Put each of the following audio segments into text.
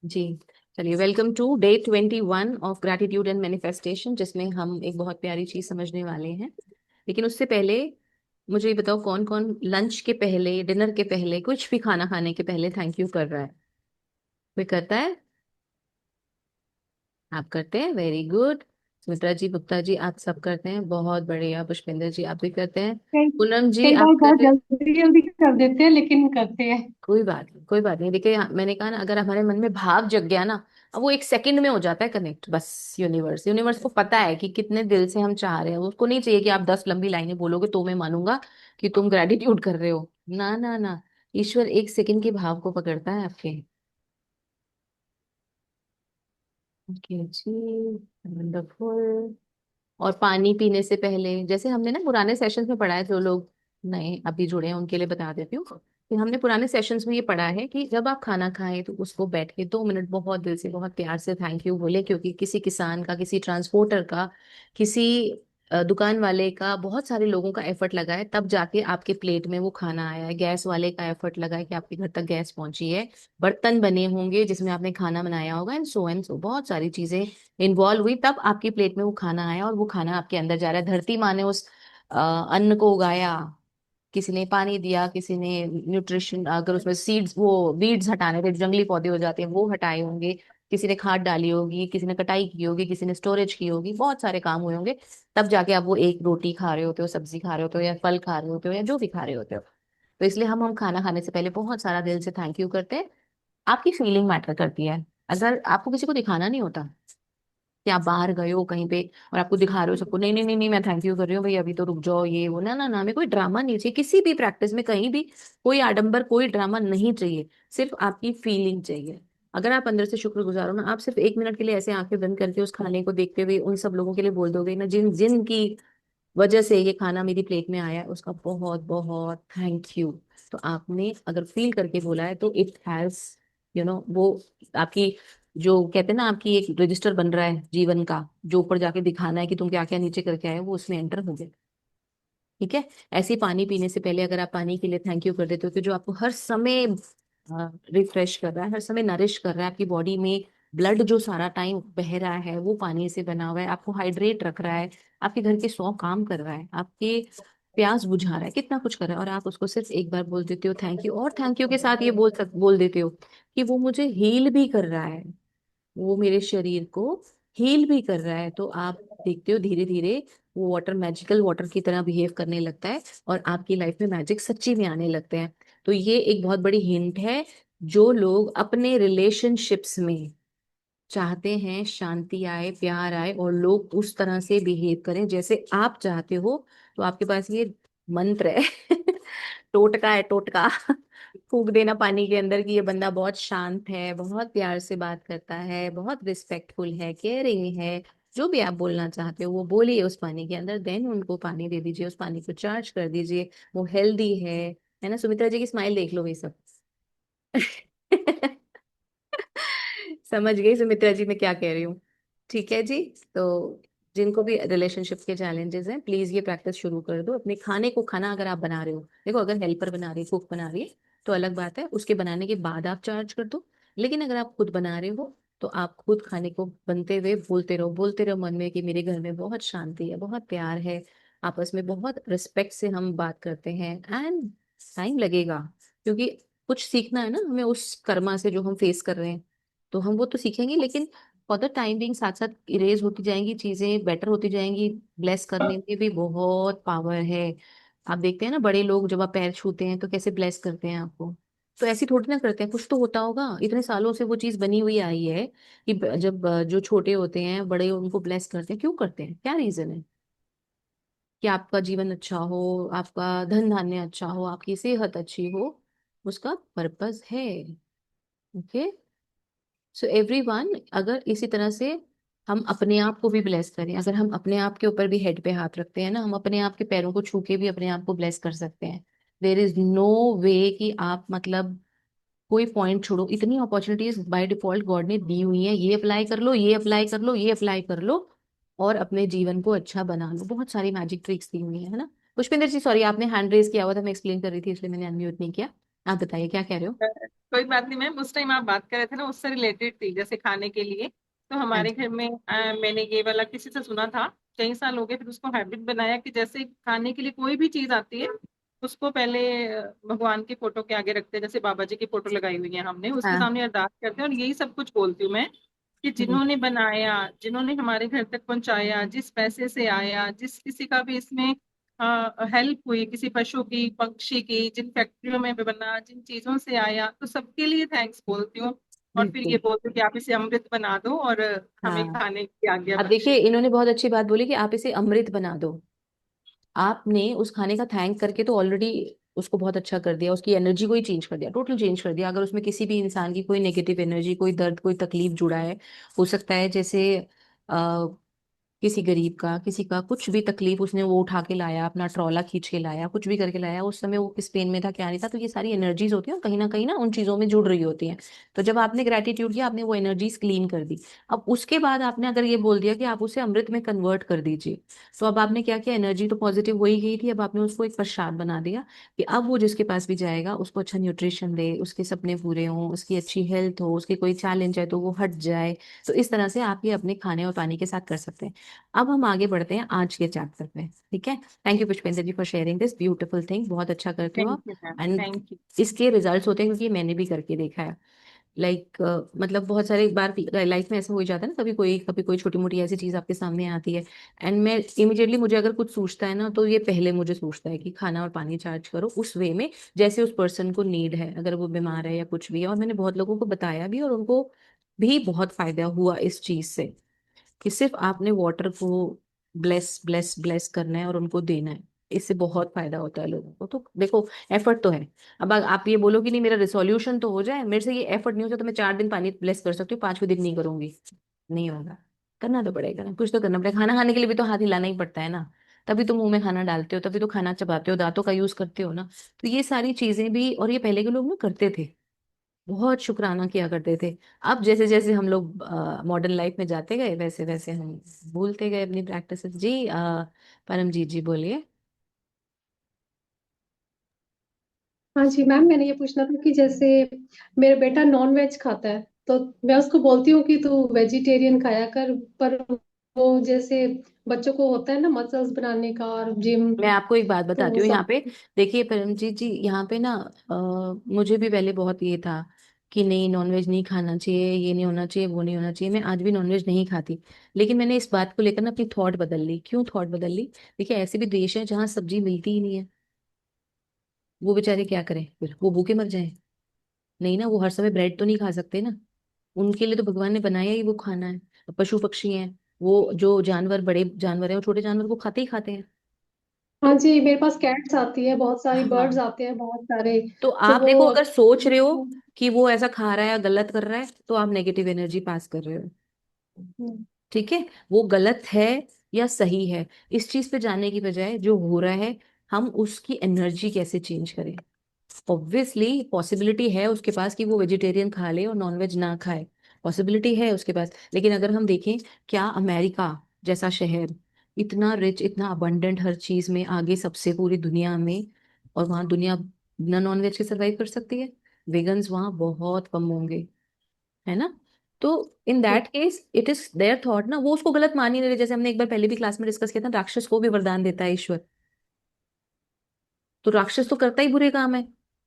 जी। चलिए, welcome to day 21 of gratitude and manifestation, जिसमें हम एक बहुत प्यारी चीज समझने वाले हैं। लेकिन उससे पहले मुझे ये बताओ, कौन कौन लंच के पहले, डिनर के पहले, कुछ भी खाना खाने के पहले थैंक यू कर रहा है? कोई करता है? आप करते हैं, वेरी गुड। सुमित्रा जी, गुप्ता जी, आप सब करते हैं, बहुत बढ़िया। पुष्पेंद्र जी, आप भी करते हैं। कई पूनम जी, कई बार आप कर बहुत रहे हैं? जल्दी जल्दी कर देते हैं लेकिन करते हैं। कोई बात नहीं, कोई बात नहीं। देखिए, मैंने कहा ना, अगर हमारे मन में भाव जग गया ना, अब वो एक सेकंड में हो जाता है कनेक्ट, बस। यूनिवर्स यूनिवर्स को पता है कि कितने दिल से हम चाह रहे हैं। उसको नहीं चाहिए कि आप 10 लंबी लाइनें बोलोगे तो मैं मानूंगा कि तुम ग्रेटिट्यूड कर रहे हो। ना ना ना। ईश्वर एक सेकंड के भाव को पकड़ता है आपके। ओके जी, वंडरफुल। और पानी पीने से पहले, जैसे हमने ना पुराने सेशंस में पढ़ा है, जो लोग नए अभी जुड़े हैं उनके लिए बता देती हूँ कि हमने पुराने सेशंस में ये पढ़ा है कि जब आप खाना खाएं तो उसको बैठ के 2 मिनट बहुत दिल से, बहुत प्यार से थैंक यू बोले, क्योंकि किसी किसान का, किसी ट्रांसपोर्टर का, किसी दुकान वाले का, बहुत सारे लोगों का एफर्ट लगा है, तब जाके आपके प्लेट में वो खाना आया है। गैस वाले का एफर्ट लगा है कि आपके घर तक गैस पहुंची है। बर्तन बने होंगे जिसमें आपने खाना बनाया होगा, एंड सो बहुत सारी चीजें इन्वॉल्व हुई, तब आपकी प्लेट में वो खाना आया और वो खाना आपके अंदर जा रहा है। धरती माँ ने उस अन्न को उगाया, किसी ने पानी दिया, किसी ने न्यूट्रिशन, अगर उसमें सीड्स, वो वीड्स हटाने थे, जंगली पौधे हो जाते हैं, वो हटाए होंगे। किसी ने खाद डाली होगी, किसी ने कटाई की होगी, किसी ने स्टोरेज की होगी, बहुत सारे काम हुए होंगे। तब जाके आप वो एक रोटी खा रहे होते हो, सब्जी खा रहे होते हो, या फल खा रहे होते हो, या जो भी खा रहे होते हो। तो इसलिए हम खाना खाने से पहले बहुत सारा दिल से थैंक यू करते हैं। आपकी फीलिंग मैटर करती है। अगर आपको किसी को दिखाना नहीं होता कि आप बाहर गए हो कहीं पे और आपको दिखा रहे हो सबको, नहीं नहीं नहीं नहीं, मैं थैंक यू कर रही हूँ भाई, अभी तो रुक जाओ, ये वो, ना ना ना, हमें कोई ड्रामा नहीं चाहिए किसी भी प्रैक्टिस में, कहीं भी। कोई आडंबर, कोई ड्रामा नहीं चाहिए। सिर्फ आपकी फीलिंग चाहिए। अगर आप अंदर से शुक्रगुजार हो ना, आप सिर्फ 1 मिनट के लिए ऐसे आंखें बंद करके उस खाने को देखते हुए उन सब लोगों के लिए बोल दोगे ना, जिन जिन की वजह से ये खाना मेरी प्लेट में आया है, उसका बहुत बहुत थैंक यू। तो आपने अगर फील करके बोला है तो इट हैज, वो आपकी, जो कहते हैं ना, आपकी एक रजिस्टर बन रहा है जीवन का, जो ऊपर जाके दिखाना है कि तुम क्या क्या नीचे करके आए हो, वो उसमें एंटर हो गया। ठीक है। ऐसे ही पानी पीने से पहले अगर आप पानी के लिए थैंक यू कर देते हो, कि जो आपको हर समय रिफ्रेश कर रहा है, हर समय नरिश कर रहा है, आपकी बॉडी में ब्लड जो सारा टाइम बह रहा है वो पानी से बना हुआ है, आपको हाइड्रेट रख रहा है, आपके घर के 100 काम कर रहा है, आपके प्यास बुझा रहा है, कितना कुछ कर रहा है, और आप उसको सिर्फ एक बार बोल देते हो थैंक यू। और थैंक यू के साथ ये बोल देते हो कि वो मुझे हील भी कर रहा है, वो मेरे शरीर को हील भी कर रहा है। तो आप देखते हो धीरे धीरे वो वाटर मैजिकल वाटर की तरह बिहेव करने लगता है, और आपकी लाइफ में मैजिक सच्ची में आने लगते हैं। तो ये एक बहुत बड़ी हिंट है। जो लोग अपने रिलेशनशिप्स में चाहते हैं शांति आए, प्यार आए, और लोग उस तरह से बिहेव करें जैसे आप चाहते हो, तो आपके पास ये मंत्र है। टोटका है, टोटका। फूक देना पानी के अंदर कि ये बंदा बहुत शांत है, बहुत प्यार से बात करता है, बहुत रिस्पेक्टफुल है, केयरिंग है। जो भी आप बोलना चाहते हो वो बोलिए उस पानी के अंदर, देन उनको पानी दे दीजिए, उस पानी को चार्ज कर दीजिए। वो हेल्दी है ना? सुमित्रा जी की स्माइल देख लो, ये सब। समझ गई सुमित्रा जी मैं क्या कह रही हूँ? ठीक है जी। तो जिनको भी रिलेशनशिप के चैलेंजेस हैं, प्लीज ये प्रैक्टिस शुरू कर दो। अपने खाने को, खाना अगर आप बना रहे हो, देखो, अगर हेल्पर बना रही है, कुक बना रही है, तो अलग बात है, उसके बनाने के बाद आप चार्ज कर दो। लेकिन अगर आप खुद बना रहे हो, तो आप खुद खाने को बनते हुए बोलते रहो मन में कि मेरे घर में बहुत शांति है, बहुत प्यार है, आपस में बहुत रिस्पेक्ट से हम बात करते हैं। एंड टाइम लगेगा, क्योंकि कुछ सीखना है ना हमें उस कर्मा से जो हम फेस कर रहे हैं। तो हम वो तो सीखेंगे, लेकिन फॉर द टाइम बिंग साथ साथ इरेज होती जाएंगी चीजें, बेटर होती जाएंगी। ब्लेस करने में भी बहुत पावर है। आप देखते हैं ना, बड़े लोग जब आप पैर छूते हैं तो कैसे ब्लेस करते हैं आपको। तो ऐसे थोड़ी ना करते हैं, कुछ तो होता होगा, इतने सालों से वो चीज बनी हुई आई है कि जब जो छोटे होते हैं, बड़े उनको ब्लेस करते हैं। क्यों करते हैं? क्या रीजन है? कि आपका जीवन अच्छा हो, आपका धन धान्य अच्छा हो, आपकी सेहत अच्छी हो, उसका पर्पस है। ओके। सो एवरीवन, अगर इसी तरह से हम अपने आप को भी ब्लेस करें, अगर हम अपने आप के ऊपर भी हेड पे हाथ रखते हैं ना, हम अपने आप के पैरों को छू के भी अपने आप को ब्लेस कर सकते हैं। देर इज नो वे कि आप, मतलब, कोई पॉइंट छोड़ो, इतनी अपॉर्चुनिटीज बाय डिफॉल्ट गॉड ने दी हुई है, ये अप्लाई कर लो, ये अप्लाई कर लो, ये अप्लाई कर लो, और अपने जीवन को अच्छा बना लो। बहुत सारी मैजिक ट्रिक्स दी हुई है ना? पुष्पेंद्र जी, सॉरी, आपने हैंड रेज किया हुआ था, मैं एक्सप्लेन कर रही थी, इसलिए मैंने अनम्यूट नहीं किया। आप बताइए क्या कह रहे हो? कोई बात नहीं मैम, उस टाइम आप बात कर रहे थे ना, उससे रिलेटेड थी, जैसे खाने के लिए। तो हाँ हमारे जी। घर में मैंने ये वाला किसी से सुना था। कई साल हो गए, फिर उसको हैबिट बनाया कि जैसे खाने के लिए कोई भी चीज आती है, उसको पहले भगवान की फोटो के आगे रखते हैं। जैसे बाबा जी की फोटो लगाई हुई है हमने, उसके हाँ। सामने अरदास करते हैं, और यही सब कुछ बोलती हूँ मैं कि हम्म। जिन्होंने बनाया, जिन्होंने हमारे घर तक पहुंचाया, जिस पैसे से आया, जिस किसी का भी इसमें हेल्प हुई, किसी पशु की, पक्षी की, जिन फैक्ट्रियों में भी बना, जिन चीजों से आया, तो सबके लिए थैंक्स बोलती हूँ। और फिर ये बिल्कुल। बोलती हूँ कि आप इसे अमृत बना दो, और हमें हाँ। खाने की आज्ञा अब देखिए, बख्शे। इन्होंने बहुत अच्छी बात बोली कि आप इसे अमृत बना दो। आपने उस खाने का थैंक करके तो ऑलरेडी उसको बहुत अच्छा कर दिया, उसकी एनर्जी को ही चेंज कर दिया, टोटल चेंज कर दिया। अगर उसमें किसी भी इंसान की कोई नेगेटिव एनर्जी, कोई दर्द, कोई तकलीफ जुड़ा है, हो सकता है जैसे किसी गरीब का, किसी का कुछ भी तकलीफ, उसने वो उठा के लाया, अपना ट्रॉला खींच के लाया, कुछ भी करके लाया, उस समय वो किस पेन में था, क्या नहीं था, तो ये सारी एनर्जीज होती हैं और कहीं ना उन चीजों में जुड़ रही होती हैं। तो जब आपने ग्रेटिट्यूड किया, आपने वो एनर्जीज क्लीन कर दी। अब उसके बाद आपने अगर ये बोल दिया कि आप उसे अमृत में कन्वर्ट कर दीजिए, तो अब आपने क्या किया, एनर्जी तो पॉजिटिव हो ही गई थी, अब आपने उसको एक प्रसाद बना दिया कि अब वो जिसके पास भी जाएगा उसको अच्छा न्यूट्रिशन दे, उसके सपने पूरे हों, उसकी अच्छी हेल्थ हो, उसके कोई चैलेंज है तो वो हट जाए। तो इस तरह से आप ये अपने खाने और पानी के साथ कर सकते हैं। अब हम आगे बढ़ते हैं आज के चैप्टर पे, ठीक है। Thank you Pushpendra ji for sharing this beautiful thing, बहुत अच्छा करते हो थैंक आप। You ma'am, and thank you. इसके रिजल्ट्स होते हैं, क्योंकि मैंने भी करके देखा है। लाइक मतलब बहुत सारे बार लाइफ में ऐसा हो जाता है ना, कभी कोई छोटी मोटी ऐसी चीज आपके सामने आती है, एंड मैं इमिडिएटली, मुझे अगर कुछ सूझता है ना, तो ये पहले मुझे सूझता है कि खाना और पानी चार्ज करो उस वे में जैसे उस पर्सन को नीड है, अगर वो बीमार है या कुछ भी है। और मैंने बहुत लोगों को बताया भी, और उनको भी बहुत फायदा हुआ इस चीज से, कि सिर्फ आपने वाटर को ब्लेस ब्लेस ब्लेस करना है और उनको देना है। इससे बहुत फायदा होता है लोगों को। तो देखो, एफर्ट तो है। अब आप ये बोलो कि नहीं, मेरा रिसोल्यूशन तो हो जाए, मेरे से ये एफर्ट नहीं हो जाए, तो मैं 4 दिन पानी ब्लेस कर सकती हूँ, 5वें दिन नहीं करूंगी, नहीं होगा। करना तो पड़ेगा ना, कुछ तो करना पड़ेगा। खाना खाने के लिए भी तो हाथ हिलाना ही पड़ता है ना, तभी तो मुंह में खाना डालते हो, तभी तो खाना चबाते हो, दांतों का यूज करते हो ना। तो ये सारी चीजें भी, और ये पहले के लोग ना करते थे, बहुत शुक्राना किया करते थे। अब जैसे जैसे हम लोग मॉडर्न लाइफ में जाते गए, वैसे वैसे हम भूलते गए अपनी प्रैक्टिसेस। जी परमजीत जी बोलिए। हाँ जी मैम, मैंने ये पूछना था कि जैसे मेरा बेटा नॉन वेज खाता है, तो मैं उसको बोलती हूँ कि तू वेजिटेरियन खाया कर, पर वो जैसे बच्चों को होता है ना मसल्स बनाने का और जिम, मैं आपको एक बात तो बताती वो हूँ यहाँ सब। पे। देखिए परमजीत जी, यहाँ पे ना मुझे भी पहले बहुत ये था कि नहीं, नॉनवेज नहीं खाना चाहिए, ये नहीं होना चाहिए, वो नहीं होना चाहिए। मैं आज भी नॉनवेज नहीं खाती, लेकिन मैंने इस बात को लेकर ना अपनी थॉट बदल ली। क्यों थॉट बदल ली? देखिए, ऐसे भी देश हैं जहाँ सब्जी मिलती ही नहीं है, वो बेचारे क्या करें फिर? वो भूखे मर जाएं? नहीं ना, वो हर समय ब्रेड तो नहीं खा सकते ना। उनके लिए तो भगवान ने बनाया ही वो खाना है। पशु पक्षी हैं, वो जो जानवर, बड़े जानवर हैं, वो छोटे जानवर को खाते ही खाते हैं। हाँ तो जी, मेरे पास कैट्स आती है, बहुत सारी बर्ड्स हाँ, आते हैं, बहुत सारे। तो तो आप वो देखो, अगर सोच रहे हो कि वो ऐसा खा रहा है या गलत कर रहा है, तो आप नेगेटिव एनर्जी पास कर रहे हो। ठीक है, वो गलत है या सही है, इस चीज पे जाने की बजाय जो हो रहा है, हम उसकी एनर्जी कैसे चेंज करें। ऑब्वियसली पॉसिबिलिटी है उसके पास कि वो वेजिटेरियन खा ले और नॉनवेज ना खाए, पॉसिबिलिटी है उसके पास। लेकिन अगर हम देखें, क्या अमेरिका जैसा शहर, इतना रिच, इतना अबंडेंट हर चीज में, आगे सबसे पूरी दुनिया में, और वहां दुनिया बिना नॉनवेज के सरवाइव कर सकती है? वेगन्स वहां बहुत कम होंगे, है ना। तो in that case it is there thought ना, वो उसको गलत मान ही नहीं रहे। जैसे हमने एक बार पहले भी क्लास में डिस्कस किया था, राक्षस को भी वरदान देता है ईश्वर। तो राक्षस तो करता ही बुरे काम है,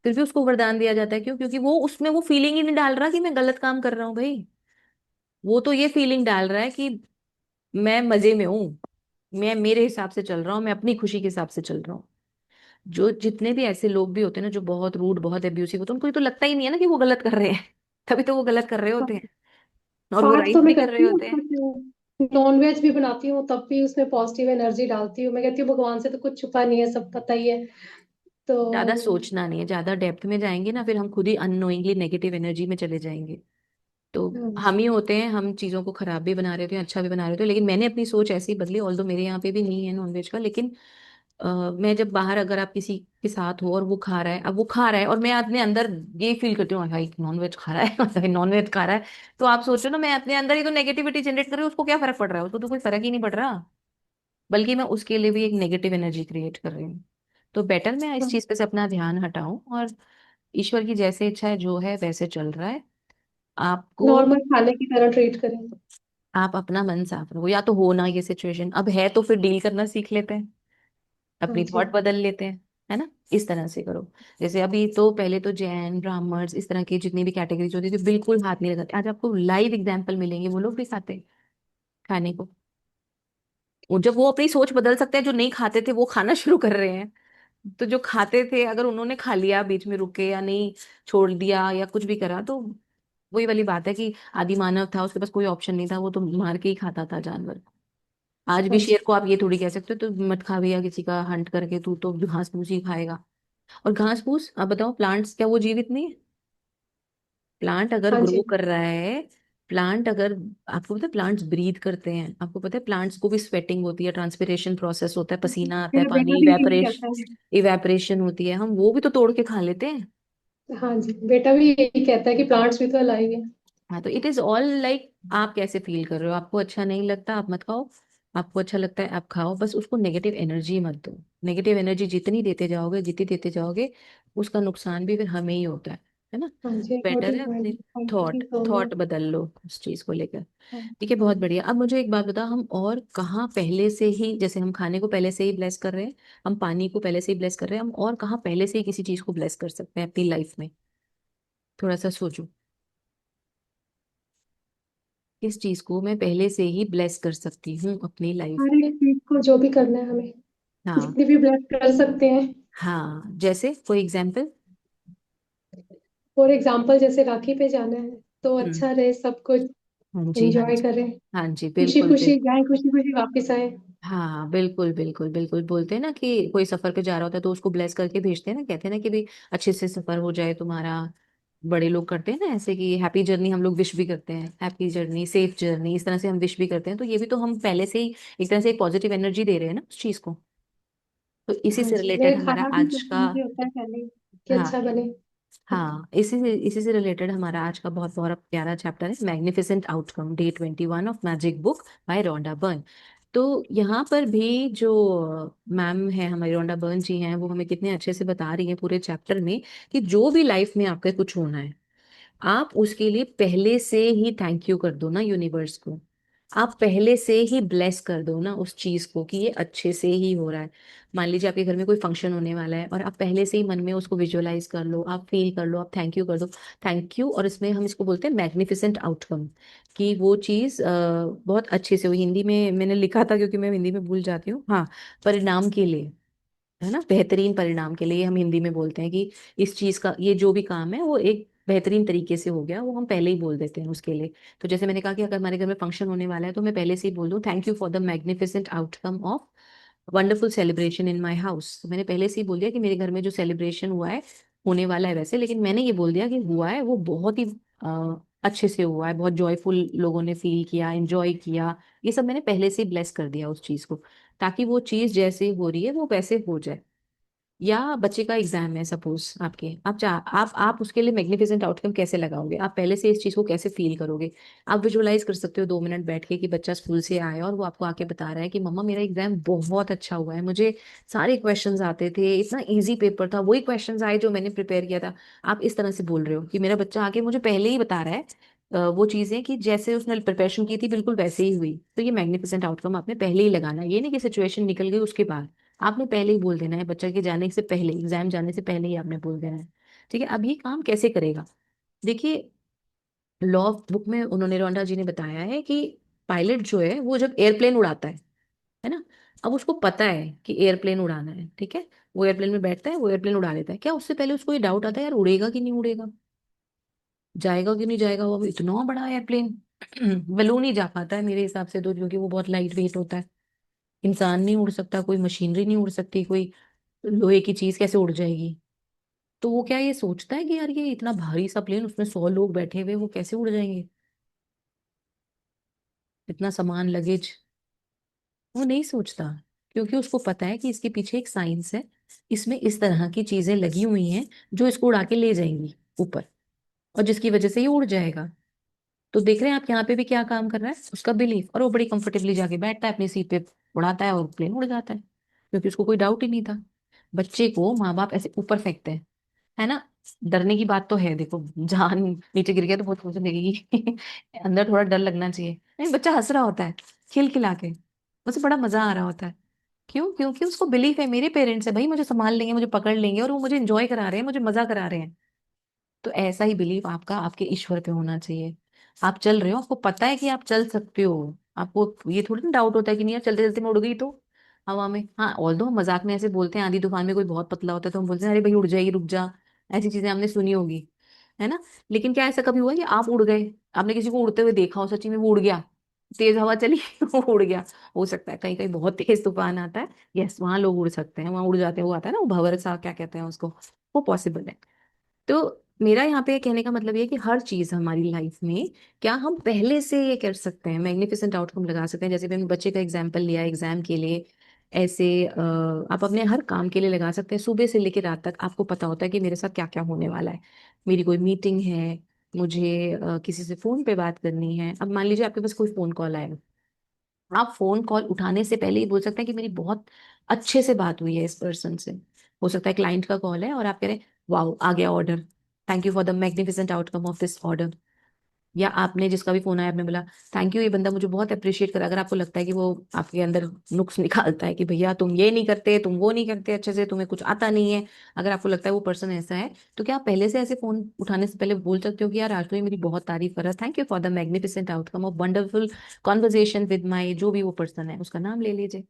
फिर भी उसको वरदान दिया जाता है। क्यों? क्योंकि वो उसमें वो फीलिंग ही नहीं डाल रहा कि मैं गलत काम कर रहा हूँ भाई। वो तो ये फीलिंग डाल रहा है कि मैं मजे में हूँ, मैं मेरे हिसाब से चल रहा हूँ, मैं अपनी खुशी के हिसाब से चल रहा हूँ। जो जितने भी ऐसे लोग भी होते हैं ना, जो बहुत रूड, बहुत एब्यूसिव होते हैं, उनको ये तो लगता ही नहीं है ना कि वो गलत कर रहे हैं। तभी तो वो गलत कर रहे होते हैं, और वो पाठ तो राइट मैं भी कर रहे करती हूँ, होते हैं। नॉन वेज भी बनाती हूँ, तब भी उसमें पॉजिटिव एनर्जी डालती हूँ। मैं कहती हूँ भगवान से तो कुछ छुपा नहीं है, सब पता ही है। तो ज्यादा सोचना नहीं है, ज्यादा डेप्थ में जाएंगे ना, फिर हम खुद ही अननोइंगली नेगेटिव एनर्जी में चले जाएंगे। तो हम ही होते हैं, हम चीजों को खराब भी बना रहे होते हैं, अच्छा भी बना रहे होते हैं। लेकिन मैंने अपनी सोच ऐसी बदली, ऑल्दो मेरे यहाँ पे भी नहीं है नॉनवेज का, लेकिन मैं जब बाहर, अगर आप किसी के साथ हो और वो खा रहा है, अब वो खा रहा है और मैं अपने अंदर ये फील करती हूँ, भाई नॉनवेज खा रहा है मतलब नॉनवेज खा रहा है, तो आप सोचो ना, मैं अपने अंदर ही तो नेगेटिविटी जनरेट कर रही हूँ, उसको क्या फर्क पड़ रहा है? उसको तो कोई फर्क ही नहीं पड़ रहा, बल्कि मैं उसके लिए भी एक नेगेटिव एनर्जी क्रिएट कर रही हूँ। तो बेटर मैं इस चीज पे से अपना ध्यान हटाऊं, और ईश्वर की जैसे इच्छा है, जो है वैसे चल रहा है। आपको, नॉर्मल खाने की तरह ट्रीट करें। आप अपना मन साफ रखो, या तो हो ना ये सिचुएशन, अब है तो फिर डील करना सीख लेते हैं, हाँ अपनी जी। थॉट बदल लेते हैं, है ना। इस तरह से करो। जैसे अभी तो, पहले तो जैन ब्राह्मण्स इस तरह की जितनी भी कैटेगरीज होती थी बिल्कुल हाथ नहीं लगाते, आज आपको लाइव एग्जाम्पल मिलेंगे, वो लोग भी खाते हैं खाने को। जब वो अपनी सोच बदल सकते हैं, जो नहीं खाते थे वो खाना शुरू कर रहे हैं, तो जो खाते थे अगर उन्होंने खा लिया बीच में रुके या नहीं, छोड़ दिया या कुछ भी करा, तो वही वाली बात है कि आदि मानव था, उसके पास कोई ऑप्शन नहीं था, वो तो मार के ही खाता था जानवर। आज भी हाँ जी। शेर को आप ये थोड़ी कह सकते हो तो मत खा भैया किसी का हंट करके, तू तो घास फूस ही खाएगा। और घास फूस, आप बताओ, प्लांट्स क्या वो जीवित नहीं है? प्लांट अगर हाँ ग्रो जी। कर रहा है, प्लांट अगर, आपको पता है प्लांट्स ब्रीथ करते हैं, आपको पता है प्लांट्स को भी स्वेटिंग होती है, ट्रांसपिरेशन प्रोसेस होता है, पसीना आता है, मेरा बेटा पानी भी यही कहता है। इवेपरेशन होती है, हम वो भी तो तोड़ के खा लेते हैं। हाँ जी, बेटा भी यही कहता है कि प्लांट्स भी तो अलाइव है। हाँ, तो इट इज ऑल लाइक, आप कैसे फील कर रहे हो, आपको अच्छा नहीं लगता आप मत खाओ, आपको अच्छा लगता है आप खाओ, बस उसको नेगेटिव एनर्जी मत दो। नेगेटिव एनर्जी जितनी देते जाओगे, जितनी देते जाओगे, उसका नुकसान भी फिर हमें ही होता है ना। हाँ जी, बेटर है अकॉर्डिंग अपने टू थॉट दोनों। थॉट बदल लो उस चीज को लेकर। हाँ। ठीक है, हाँ। बहुत बढ़िया। अब मुझे एक बात बता, हम और कहाँ पहले से ही, जैसे हम खाने को पहले से ही ब्लेस कर रहे हैं, हम पानी को पहले से ही ब्लेस कर रहे हैं, हम और कहाँ पहले से ही किसी चीज को ब्लेस कर सकते हैं अपनी लाइफ में? थोड़ा सा सोचो, किस चीज को मैं पहले से ही ब्लेस कर सकती हूँ अपनी लाइफ? हर एक चीज को जो भी करना है हमें, हाँ। जितनी भी ब्लेस कर सकते हैं। हाँ, जैसे कोई एग्जाम्पल? फॉर एग्जाम्पल जैसे राखी पे जाना है, तो हम्म। अच्छा रहे सब कुछ, हाँ जी, हाँ एंजॉय जी। करें, हाँ जी, खुशी बिल्कुल खुशी बिल्कुल। जाए, खुशी खुशी वापस आए। हाँ बिल्कुल बिल्कुल बिल्कुल, बोलते हैं ना कि कोई सफर पे जा रहा होता है तो उसको ब्लेस करके भेजते हैं ना, कहते हैं ना कि भी अच्छे से सफर हो जाए तुम्हारा। बड़े लोग करते हैं ना ऐसे, कि हैप्पी जर्नी हम लोग विश भी करते हैं, हैप्पी जर्नी, सेफ जर्नी, इस तरह से हम विश भी करते हैं, तो ये भी तो हम पहले से ही एक तरह से एक पॉजिटिव एनर्जी दे रहे हैं ना उस चीज को। तो इसी हाँ से जी, रिलेटेड मेरे हमारा खाना भी आज का, तो ये होता है पहले ही, कि हाँ अच्छा बने। हाँ, इसी से रिलेटेड हमारा आज का बहुत बहुत प्यारा चैप्टर है, magnificent outcome, day 21 of magic book by Rhonda Byrne. तो यहाँ पर भी जो मैम है हमारी, रोंडा बर्न जी हैं, वो हमें कितने अच्छे से बता रही हैं पूरे चैप्टर में कि जो भी लाइफ में आपका कुछ होना है, आप उसके लिए पहले से ही थैंक यू कर दो ना यूनिवर्स को। आप पहले से ही ब्लेस कर दो ना उस चीज को कि ये अच्छे से ही हो रहा है। मान लीजिए आपके घर में कोई फंक्शन होने वाला है, और आप पहले से ही मन में उसको विजुअलाइज कर लो, आप फील कर लो, आप थैंक यू कर दो। थैंक यू, और इसमें हम इसको बोलते हैं मैग्निफिसेंट आउटकम, कि वो चीज बहुत अच्छे से हुई। हिंदी में मैंने लिखा था क्योंकि मैं हिंदी में भूल जाती हूँ, हाँ, परिणाम के लिए, है ना, बेहतरीन परिणाम के लिए हम हिंदी में बोलते हैं कि इस चीज का, ये जो भी काम है वो एक बेहतरीन तरीके से हो गया, वो हम पहले ही बोल देते हैं उसके लिए। तो जैसे मैंने कहा कि अगर हमारे घर में फंक्शन होने वाला है तो मैं पहले से ही बोल दूं, thank you for the magnificent outcome of wonderful celebration in my house. तो मैंने पहले से ही बोल दिया कि मेरे घर में जो सेलिब्रेशन हुआ है, होने वाला है वैसे, लेकिन मैंने ये बोल दिया कि हुआ है वो बहुत ही अच्छे से हुआ है, बहुत जॉयफुल लोगों ने फील किया, एंजॉय किया। ये सब मैंने पहले से ही ब्लेस कर दिया उस चीज को, ताकि वो चीज जैसे हो रही है वो वैसे हो जाए। या बच्चे का एग्जाम है सपोज आपके, आप उसके लिए मैग्निफिसेंट आउटकम कैसे लगाओगे, आप पहले से इस चीज को कैसे फील करोगे? आप विजुअलाइज कर सकते हो 2 मिनट बैठ के कि बच्चा स्कूल से आया और वो आपको आके बता रहा है कि मम्मा मेरा एग्जाम बहुत अच्छा हुआ है, मुझे सारे क्वेश्चंस आते थे, इतना इजी पेपर था, वही क्वेश्चंस आए जो मैंने प्रिपेयर किया था। आप इस तरह से बोल रहे हो कि मेरा बच्चा आके मुझे पहले ही बता रहा है वो चीजें कि जैसे उसने प्रिपरेशन की थी बिल्कुल वैसे ही हुई। तो ये मैग्निफिसेंट आउटकम आपने पहले ही लगाना है, ये नहीं कि सिचुएशन निकल गई उसके बाद, आपने पहले ही बोल देना है, बच्चा के जाने से पहले, एग्जाम जाने से पहले ही आपने बोल देना है। ठीक है, अब ये काम कैसे करेगा? देखिए, लॉ ऑफ बुक में उन्होंने, रोंडा जी ने बताया है कि पायलट जो है वो जब एयरप्लेन उड़ाता है ना, अब उसको पता है कि एयरप्लेन उड़ाना है, ठीक है, वो एयरप्लेन में बैठता है, वो एयरप्लेन उड़ा लेता है, क्या उससे पहले उसको ये डाउट आता है यार उड़ेगा कि नहीं उड़ेगा, जाएगा कि नहीं जाएगा, वो इतना बड़ा एयरप्लेन बलून ही जा पाता है मेरे हिसाब से तो, क्योंकि वो बहुत लाइट वेट होता है। इंसान नहीं उड़ सकता, कोई मशीनरी नहीं उड़ सकती, कोई लोहे की चीज कैसे उड़ जाएगी? तो वो क्या ये सोचता है कि यार ये इतना भारी सा प्लेन, उसमें 100 लोग बैठे हुए, वो कैसे उड़ जाएंगे, इतना सामान लगेज? वो नहीं सोचता, क्योंकि उसको पता है कि इसके पीछे एक साइंस है, इसमें इस तरह की चीजें लगी हुई हैं जो इसको उड़ा के ले जाएंगी ऊपर, और जिसकी वजह से ये उड़ जाएगा। तो देख रहे हैं आप यहाँ पे भी क्या काम कर रहा है, उसका बिलीफ, और वो बड़ी कंफर्टेबली जाके बैठता है अपनी सीट पे, उड़ाता है और प्लेन उड़ जाता है, क्योंकि उसको कोई डाउट ही नहीं था। बच्चे को माँ बाप ऐसे ऊपर फेंकते हैं, है ना, डरने की बात तो है, देखो जान नीचे गिर गया तो बहुत सोचने लगेगी। अंदर थोड़ा डर लगना चाहिए। नहीं, बच्चा हंस रहा होता है खिलखिला के, उसे बड़ा मजा आ रहा होता है। क्यों? क्योंकि उसको बिलीफ है मेरे पेरेंट्स है भाई, मुझे संभाल लेंगे, मुझे पकड़ लेंगे, और वो मुझे एंजॉय करा रहे हैं, मुझे मजा करा रहे हैं। तो ऐसा ही बिलीव आपका आपके ईश्वर पे होना चाहिए। आप चल रहे हो, आपको पता है कि आप चल सकते हो, आपको ये थोड़ी ना डाउट होता है कि नहीं यार चलते चलते मैं उड़ गई तो हवा में। हाँ, ऑल्दो हम मजाक में ऐसे बोलते हैं, आंधी तूफान में कोई बहुत पतला होता है तो हम बोलते हैं अरे भाई उड़ जाएगी रुक जा, ऐसी चीजें हमने सुनी होगी, है ना। लेकिन क्या ऐसा कभी हुआ कि आप उड़ गए, आपने किसी को उड़ते हुए देखा हो सच्ची में, वो उड़ गया, तेज हवा चली वो उड़ गया। हो सकता है कहीं कहीं बहुत तेज तूफान आता है, यस वहां लोग उड़ सकते हैं, वहां उड़ जाते हैं, वो आता है ना वो भंवर सा क्या कहते हैं उसको, वो पॉसिबल है। तो मेरा यहाँ पे कहने का मतलब ये है कि हर चीज हमारी लाइफ में, क्या हम पहले से ये कर सकते हैं, मैग्निफिसेंट आउटकम लगा सकते हैं। जैसे भी हमने बच्चे का एग्जाम्पल लिया एग्जाम के लिए, ऐसे आप अपने हर काम के लिए लगा सकते हैं। सुबह से लेकर रात तक आपको पता होता है कि मेरे साथ क्या क्या होने वाला है। मेरी कोई मीटिंग है, मुझे किसी से फोन पे बात करनी है। अब मान लीजिए आपके पास कोई फोन कॉल आया, आप फोन कॉल उठाने से पहले ही बोल सकते हैं कि मेरी बहुत अच्छे से बात हुई है इस पर्सन से। हो सकता है क्लाइंट का कॉल है और आप कह रहे हैं वाओ आ गया order, thank you for the magnificent outcome of this order. या आपने जिसका भी फोन आया आपने बोला थैंक यू, ये बंदा मुझे बहुत अप्रिशिएट करा। अगर आपको लगता है कि वो आपके अंदर नुक्स निकालता है कि भैया तुम ये नहीं करते, तुम वो नहीं करते अच्छे से, तुम्हें कुछ आता नहीं है, अगर आपको लगता है वो पर्सन ऐसा है, तो क्या आप पहले से ऐसे फोन उठाने से पहले बोल सकते हो कि यार आज तो ये मेरी बहुत तारीफ कर रहा है, thank you for the magnificent outcome of wonderful conversation with my, जो भी वो पर्सन है उसका नाम ले लीजिए,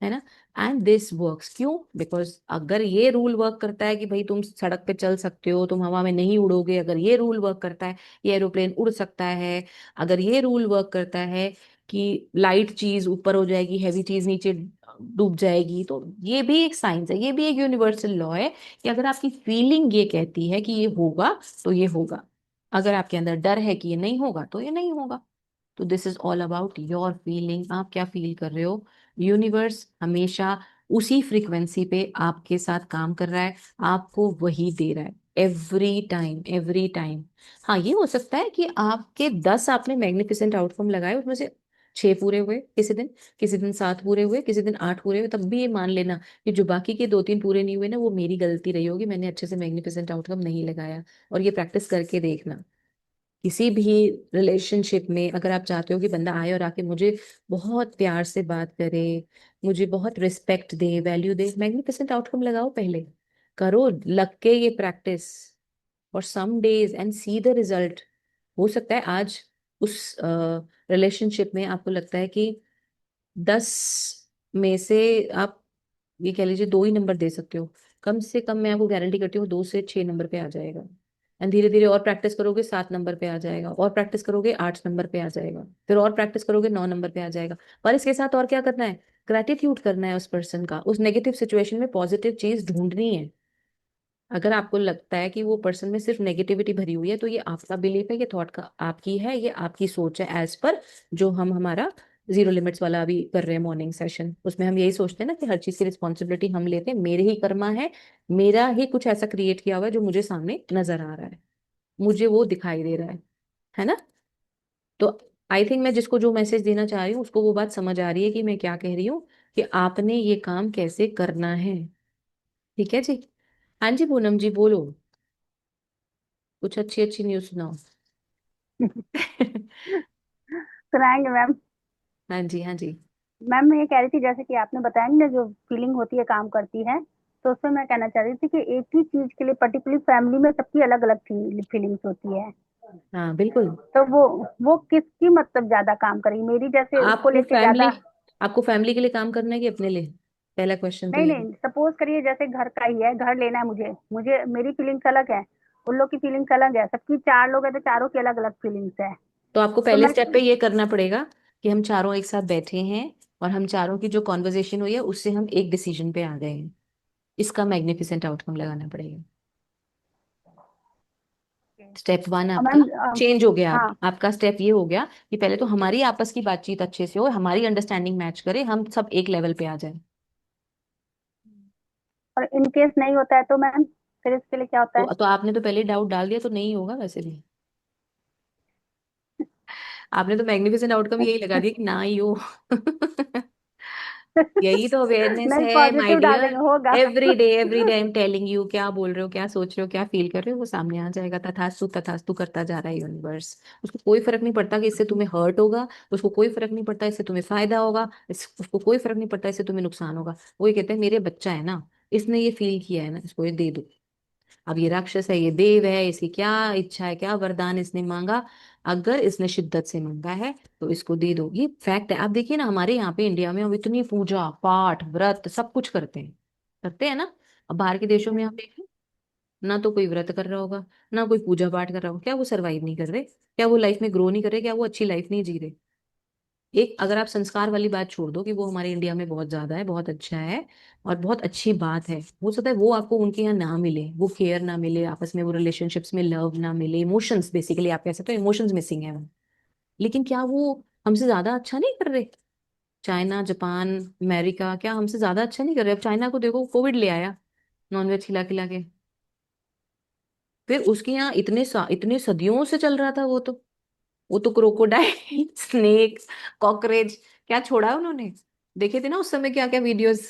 है ना। एंड दिस वर्क्स क्यों? बिकॉज अगर ये रूल वर्क करता है कि भाई तुम सड़क पे चल सकते हो, तुम हवा में नहीं उड़ोगे, अगर ये रूल वर्क करता है ये एरोप्लेन उड़ सकता है, अगर ये रूल वर्क करता है कि लाइट चीज ऊपर हो जाएगी, हैवी चीज नीचे डूब जाएगी, तो ये भी एक साइंस है, ये भी एक यूनिवर्सल लॉ है कि अगर आपकी फीलिंग ये कहती है कि ये होगा तो ये होगा, अगर आपके अंदर डर है कि ये नहीं होगा तो ये नहीं होगा। तो this is all about your feeling, आप क्या फील कर रहे हो। यूनिवर्स हमेशा उसी फ्रीक्वेंसी पे आपके साथ काम कर रहा है, आपको वही दे रहा है एवरी टाइम एवरी टाइम। हाँ, ये हो सकता है कि आपके 10 आपने मैग्निफिसेंट आउटकम लगाए, उसमें से 6 पूरे हुए किसी दिन 7 पूरे हुए, किसी दिन 8 पूरे हुए, तब भी ये मान लेना कि जो बाकी के 2-3 पूरे नहीं हुए ना, वो मेरी गलती रही होगी, मैंने अच्छे से मैग्निफिसेंट आउटकम नहीं लगाया। और ये प्रैक्टिस करके देखना, किसी भी रिलेशनशिप में अगर आप चाहते हो कि बंदा आए और आके मुझे बहुत प्यार से बात करे, मुझे बहुत रिस्पेक्ट दे, वैल्यू दे, मैग्निफिसेंट आउटकम लगाओ पहले, करो लग के ये practice for some days and see the result. हो सकता है आज उस रिलेशनशिप में आपको लगता है कि 10 में से आप ये कह लीजिए 2 ही नंबर दे सकते हो, कम से कम मैं आपको गारंटी करती हूँ 2 से 6 नंबर पे आ जाएगा। एंड धीरे धीरे और प्रैक्टिस करोगे 7 नंबर पे आ जाएगा, और प्रैक्टिस करोगे 8 नंबर पे आ जाएगा, फिर और प्रैक्टिस करोगे 9 नंबर पे आ जाएगा। पर इसके साथ और क्या करना है, ग्रेटिट्यूड करना है उस पर्सन का, उस नेगेटिव सिचुएशन में पॉजिटिव चीज ढूंढनी है। अगर आपको लगता है कि वो पर्सन में सिर्फ नेगेटिविटी भरी हुई है, तो ये आपका बिलीफ है, ये थॉट का आपकी है, ये आपकी सोच है, एज पर जो हम हमारा जीरो लिमिट्स वाला अभी कर रहे हैं मॉर्निंग सेशन, उसमें हम यही सोचते हैं ना कि हर चीज की रिस्पॉन्सिबिलिटी हम लेते हैं, मेरे ही कर्मा है, मेरा ही कुछ ऐसा क्रिएट किया हुआ है जो मुझे सामने नजर आ रहा है, मुझे वो दिखाई दे रहा है ना। तो आई थिंक मैं जिसको जो मैसेज देना चाह रही हूँ उसको वो बात समझ आ रही है कि मैं क्या कह रही हूँ, कि आपने ये काम कैसे करना है। ठीक है जी। हाँ जी पूनम जी बोलो, कुछ अच्छी अच्छी न्यूज़ सुनाओ। सुनाएंगे मैम। हाँ जी हाँ जी। मैम मैं ये कह रही थी, जैसे कि आपने बताया ना जो फीलिंग होती है काम करती है, तो उसमें मैं कहना चाह रही थी कि एक ही चीज के लिए पर्टिकुलर फैमिली में सबकी अलग अलग फीलिंग्स होती है। हाँ बिल्कुल। तो वो किसकी मतलब ज्यादा काम करेगी, मेरी जैसे उसको आपको लेके फैमिली ज्यादा। आपको फैमिली के लिए काम करना है कि अपने लिए? पहला क्वेश्चन तो नहीं ये है। नहीं, सपोज करिए जैसे घर का ही है, घर लेना है मुझे मुझे मेरी फीलिंग्स अलग है, उन लोग की फीलिंग्स अलग है, सबकी 4 लोग है तो चारों की अलग अलग फीलिंग्स है। तो आपको तो पहले मैं स्टेप पे ये करना पड़ेगा कि हम चारों एक साथ बैठे हैं, और हम चारों की जो कॉन्वर्जेशन हुई है उससे हम एक डिसीजन पे आ गए हैं, इसका मैग्निफिसेंट आउटकम लगाना पड़ेगा। स्टेप 1 और आपका मैम चेंज हो गया। अब हाँ। आपका स्टेप ये हो गया कि पहले तो हमारी आपस की बातचीत अच्छे से हो, हमारी अंडरस्टैंडिंग मैच करे, हम सब एक लेवल पे आ जाए। और इन केस नहीं होता है तो मैम फिर इसके लिए क्या होता है? तो आपने तो पहले डाउट डाल दिया, तो नहीं होगा वैसे भी। आपने तो मैग्निफिसेंट आउटकम यही लगा दिया कि ना ही हो। यही तो अवेयरनेस नहीं, है माय पॉजिटिव डालेंगे, डियर। होगा। Every day I am telling you, क्या बोल रहे हो, क्या सोच रहे हो, क्या फील कर रहे हो, वो सामने आ जाएगा। तथास्तु तथास्तु करता जा रहा है यूनिवर्स। उसको कोई फर्क नहीं पड़ता कि इससे तुम्हें हर्ट होगा, उसको कोई फर्क नहीं पड़ता इससे तुम्हें फायदा होगा, उसको कोई फर्क नहीं पड़ता इससे तुम्हें नुकसान होगा। वो ये कहते हैं मेरे बच्चा है ना, इसने ये फील किया है ना, इसको ये दे दो। अब ये राक्षस है, ये देव है, इसकी क्या इच्छा है, क्या वरदान इसने मांगा, अगर इसने शिद्दत से मांगा है तो इसको दे दो। ये फैक्ट है। आप देखिए ना, हमारे यहाँ पे इंडिया में हम इतनी पूजा पाठ व्रत सब कुछ करते हैं ना। अब बाहर के देशों में आप देखें, ना तो कोई व्रत कर रहा होगा, ना कोई पूजा पाठ कर रहा होगा। क्या वो सरवाइव नहीं कर रहे? क्या वो लाइफ में ग्रो नहीं कर रहे? क्या वो अच्छी लाइफ नहीं जी रहे? एक अगर आप संस्कार वाली बात छोड़ दो कि वो हमारे इंडिया में बहुत ज्यादा है, बहुत अच्छा है और बहुत अच्छी बात है, हो सकता है वो आपको उनके यहाँ ना मिले, वो केयर ना मिले आपस में, वो रिलेशनशिप्स में लव ना मिले, इमोशंस बेसिकली आप कह सकते हो, इमोशंस मिसिंग है वो। लेकिन क्या वो हमसे ज्यादा अच्छा नहीं कर रहे? चाइना, जापान, अमेरिका क्या हमसे ज्यादा अच्छा नहीं कर रहे? अब चाइना को देखो, कोविड ले आया नॉनवेज खिला खिला के। फिर उसके यहाँ इतने सदियों से चल रहा था वो तो क्रोकोडाइल स्नेक, कॉकरोच, क्या छोड़ा उन्होंने? देखे थे ना उस समय क्या क्या वीडियोस,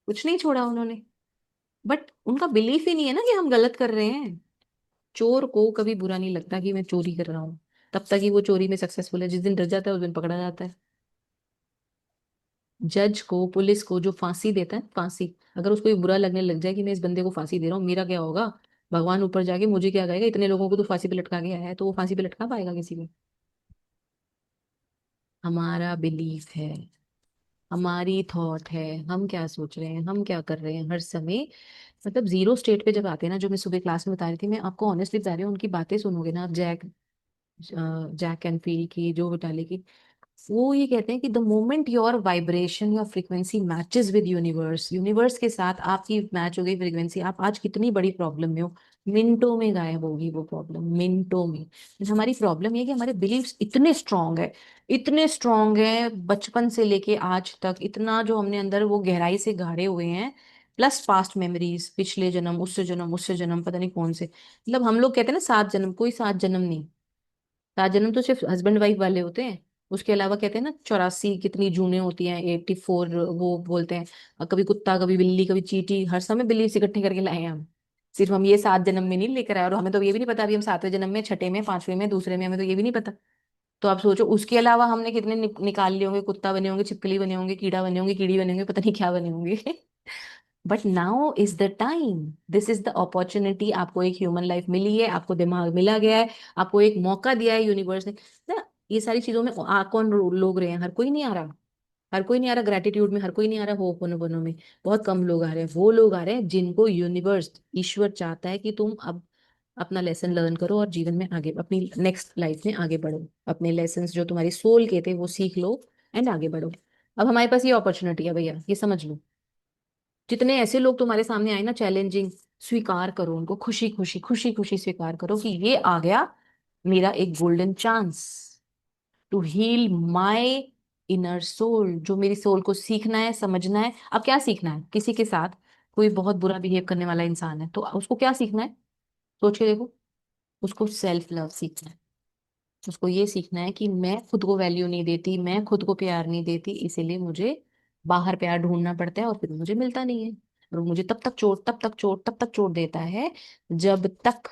कुछ नहीं छोड़ा उन्होंने। बट उनका बिलीफ ही नहीं है ना कि हम गलत कर रहे हैं। चोर को कभी बुरा नहीं लगता कि मैं चोरी कर रहा हूँ, तब तक ही वो चोरी में सक्सेसफुल है। जिस दिन डर जाता है उस दिन पकड़ा जाता है। जज को, पुलिस को जो फांसी देता है, फांसी, अगर उसको ये बुरा लगने लग जाए कि मैं इस बंदे को फांसी दे रहा हूँ, मेरा क्या होगा? भगवान ऊपर जाके मुझे क्या कहेगा, इतने लोगों को तो फांसी पे लटका के आया है, तो वो फांसी पे लटका पाएगा किसी को? हमारा बिलीफ है, हमारी थॉट है, हम क्या सोच रहे हैं, हम क्या कर रहे हैं हर समय। मतलब जीरो स्टेट पे जब आते हैं ना, जो मैं सुबह क्लास में बता रही थी, मैं आपको ऑनेस्टली बता रही हूँ, उनकी बातें सुनोगे ना आप, जैक एंड फील की, जो विटाली की, वो ये कहते हैं कि the moment your vibration, your frequency matches with universe, universe के साथ आपकी मैच हो गई फ्रीक्वेंसी, आप आज कितनी बड़ी प्रॉब्लम में हो, मिनटों में गायब होगी वो प्रॉब्लम, मिनटों में। तो हमारी प्रॉब्लम ये है कि हमारे बिलीव्स इतने स्ट्रांग है, इतने स्ट्रांग है, बचपन से लेके आज तक इतना जो हमने अंदर वो गहराई से गाड़े हुए हैं। प्लस पास्ट मेमोरीज, पिछले जन्म, उससे जन्म, उससे जन्म, पता नहीं कौन से, मतलब हम लोग कहते हैं ना 7 जन्म, कोई 7 जन्म नहीं। 7 जन्म तो सिर्फ हस्बैंड वाइफ वाले होते हैं। उसके अलावा कहते हैं ना 84 कितनी जूने होती हैं, 84 वो बोलते हैं। और कभी कुत्ता, कभी बिल्ली, कभी चींटी, हर समय बिल्ली से इकट्ठे करके लाए हैं हम। सिर्फ हम ये 7 जन्म में नहीं लेकर आए, और हमें तो ये भी नहीं पता अभी हम 7वें जन्म में, छठे में, 5वें में, दूसरे में, हमें तो ये भी नहीं पता। तो आप सोचो उसके अलावा हमने कितने निकाल लिए होंगे, कुत्ता बने होंगे, छिपकली बने होंगे, कीड़ा बने होंगे, कीड़ी बने होंगे, पता नहीं क्या बने होंगे। But now is the time, this is the opportunity. आपको एक ह्यूमन लाइफ मिली है, आपको दिमाग मिला गया है, आपको एक मौका दिया है यूनिवर्स ने ना। ये सारी चीजों में कौन लोग रहे हैं? हर कोई नहीं आ रहा। हर कोई नहीं आ रहा ग्रेटिट्यूड में, हर कोई नहीं आ रहा होपनो में। बहुत कम लोग आ रहे हैं। वो लोग आ रहे हैं जिनको यूनिवर्स, ईश्वर चाहता है कि तुम अब अपना लेसन लर्न करो और जीवन में आगे, अपनी नेक्स्ट लाइफ में आगे बढ़ो, अपने लेसन्स जो तुम्हारी सोल के थे वो सीख लो एंड आगे बढ़ो। अब हमारे पास ये अपॉर्चुनिटी है भैया, ये समझ लो। जितने ऐसे लोग तुम्हारे सामने आए ना चैलेंजिंग, स्वीकार करो उनको, खुशी खुशी खुशी खुशी स्वीकार करो कि ये आ गया मेरा एक golden chance to heal my inner soul. जो मेरी सोल को सीखना है, समझना है। अब क्या सीखना है? किसी के साथ कोई बहुत बुरा बिहेव करने वाला इंसान है तो उसको क्या सीखना है? सोच के देखो। उसको सेल्फ लव सीखना है। उसको ये सीखना है कि मैं खुद को वैल्यू नहीं देती, मैं खुद को प्यार नहीं देती, इसीलिए मुझे बाहर प्यार ढूंढना पड़ता है और फिर मुझे मिलता नहीं है। और वो मुझे तब तक चोट देता है जब तक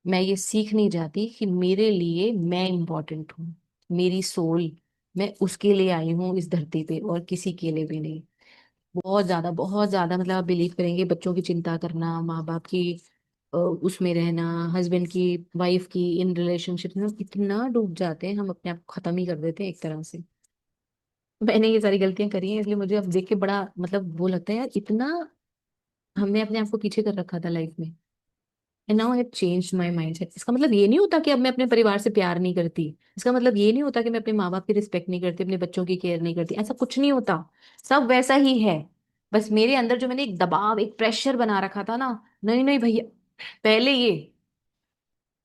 मैं ये सीख नहीं जाती कि मेरे लिए मैं इम्पोर्टेंट हूँ। मेरी सोल, मैं उसके लिए आई हूँ इस धरती पे और किसी के लिए भी नहीं। बहुत ज्यादा मतलब आप बिलीव करेंगे, बच्चों की चिंता करना, माँ बाप की उसमें रहना, हस्बैंड की, वाइफ की, इन रिलेशनशिप में इतना डूब जाते हैं, हम अपने आप को खत्म ही कर देते हैं एक तरह से। मैंने ये सारी गलतियां करी हैं, इसलिए मुझे अब देख के बड़ा मतलब वो लगता है यार, इतना हमने अपने आप को पीछे कर रखा था लाइफ में। And now I have changed my mindset. इसका मतलब ये नहीं होता कि अब मैं अपने परिवार से प्यार नहीं करती। इसका मतलब ये नहीं होता कि मैं अपने माँ बाप की रिस्पेक्ट नहीं करती, अपने बच्चों की केयर नहीं करती। ऐसा कुछ नहीं होता। सब वैसा ही है। बस मेरे अंदर जो मैंने एक दबाव, एक प्रेशर बना रखा था ना, नहीं नहीं भैया, पहले ये,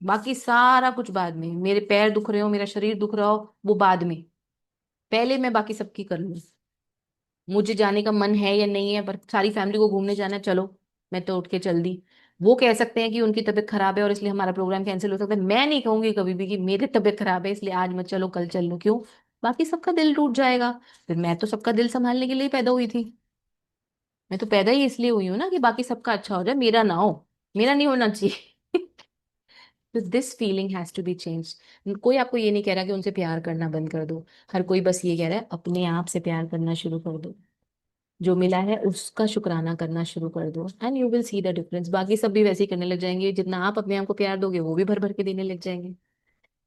बाकी सारा कुछ बाद में। मेरे पैर दुख रहे हो, मेरा शरीर दुख रहा हो, वो बाद में। पहले मैं बाकी सबकी कर लूँ। मुझे जाने का मन है या नहीं है, पर सारी फैमिली को घूमने जाना है, चलो, मैं तो उठ के चल दी। वो कह सकते हैं कि उनकी तबीयत खराब है और इसलिए हमारा प्रोग्राम कैंसिल हो सकता है। मैं नहीं कहूंगी कभी भी कि मेरी तबीयत खराब है इसलिए आज मत चलो, कल चल लो। क्यों? बाकी सबका दिल टूट जाएगा। फिर मैं तो सबका दिल संभालने के लिए पैदा हुई थी। मैं तो पैदा ही इसलिए हुई हूँ ना कि बाकी सबका अच्छा हो जाए, मेरा ना हो, मेरा नहीं होना चाहिए। तो this feeling has to be change. कोई आपको ये नहीं कह रहा कि उनसे प्यार करना बंद कर दो। हर कोई बस ये कह रहा है अपने आप से प्यार करना शुरू कर दो। जो मिला है उसका शुक्राना करना शुरू कर दो, and you will see the difference. बाकी सब भी वैसे ही करने लग जाएंगे, जितना आप अपने आप को प्यार दोगे वो भी भर भर के देने लग जाएंगे।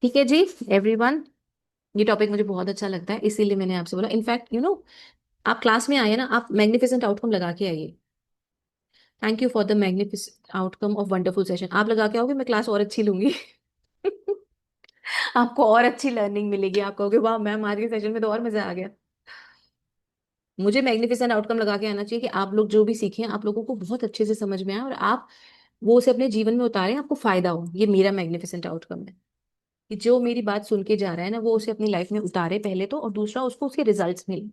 ठीक है जी एवरीवन, ये टॉपिक मुझे बहुत अच्छा लगता है, इसीलिए मैंने आपसे बोला। इनफैक्ट आप क्लास में आए ना, आप मैग्निफिसेंट आउटकम लगा के आइए। Thank you for the magnificent outcome of wonderful session. आप लगा के आओगे, मैं क्लास और अच्छी लूंगी। आपको और अच्छी लर्निंग मिलेगी, आप कहोगे वाह मैम आज के सेशन में तो और मजा आ गया। मुझे मैग्निफिसेंट आउटकम लगा के आना चाहिए कि आप लोग जो भी सीखें आप लोगों को बहुत अच्छे से समझ में आए और आप वो उसे अपने जीवन में उतारें, आपको फायदा हो। ये मेरा मैग्निफिसेंट आउटकम है कि जो मेरी बात सुन के जा रहा है ना वो उसे अपनी लाइफ में उतारे पहले तो, और दूसरा उसको उसके रिजल्ट्स मिले।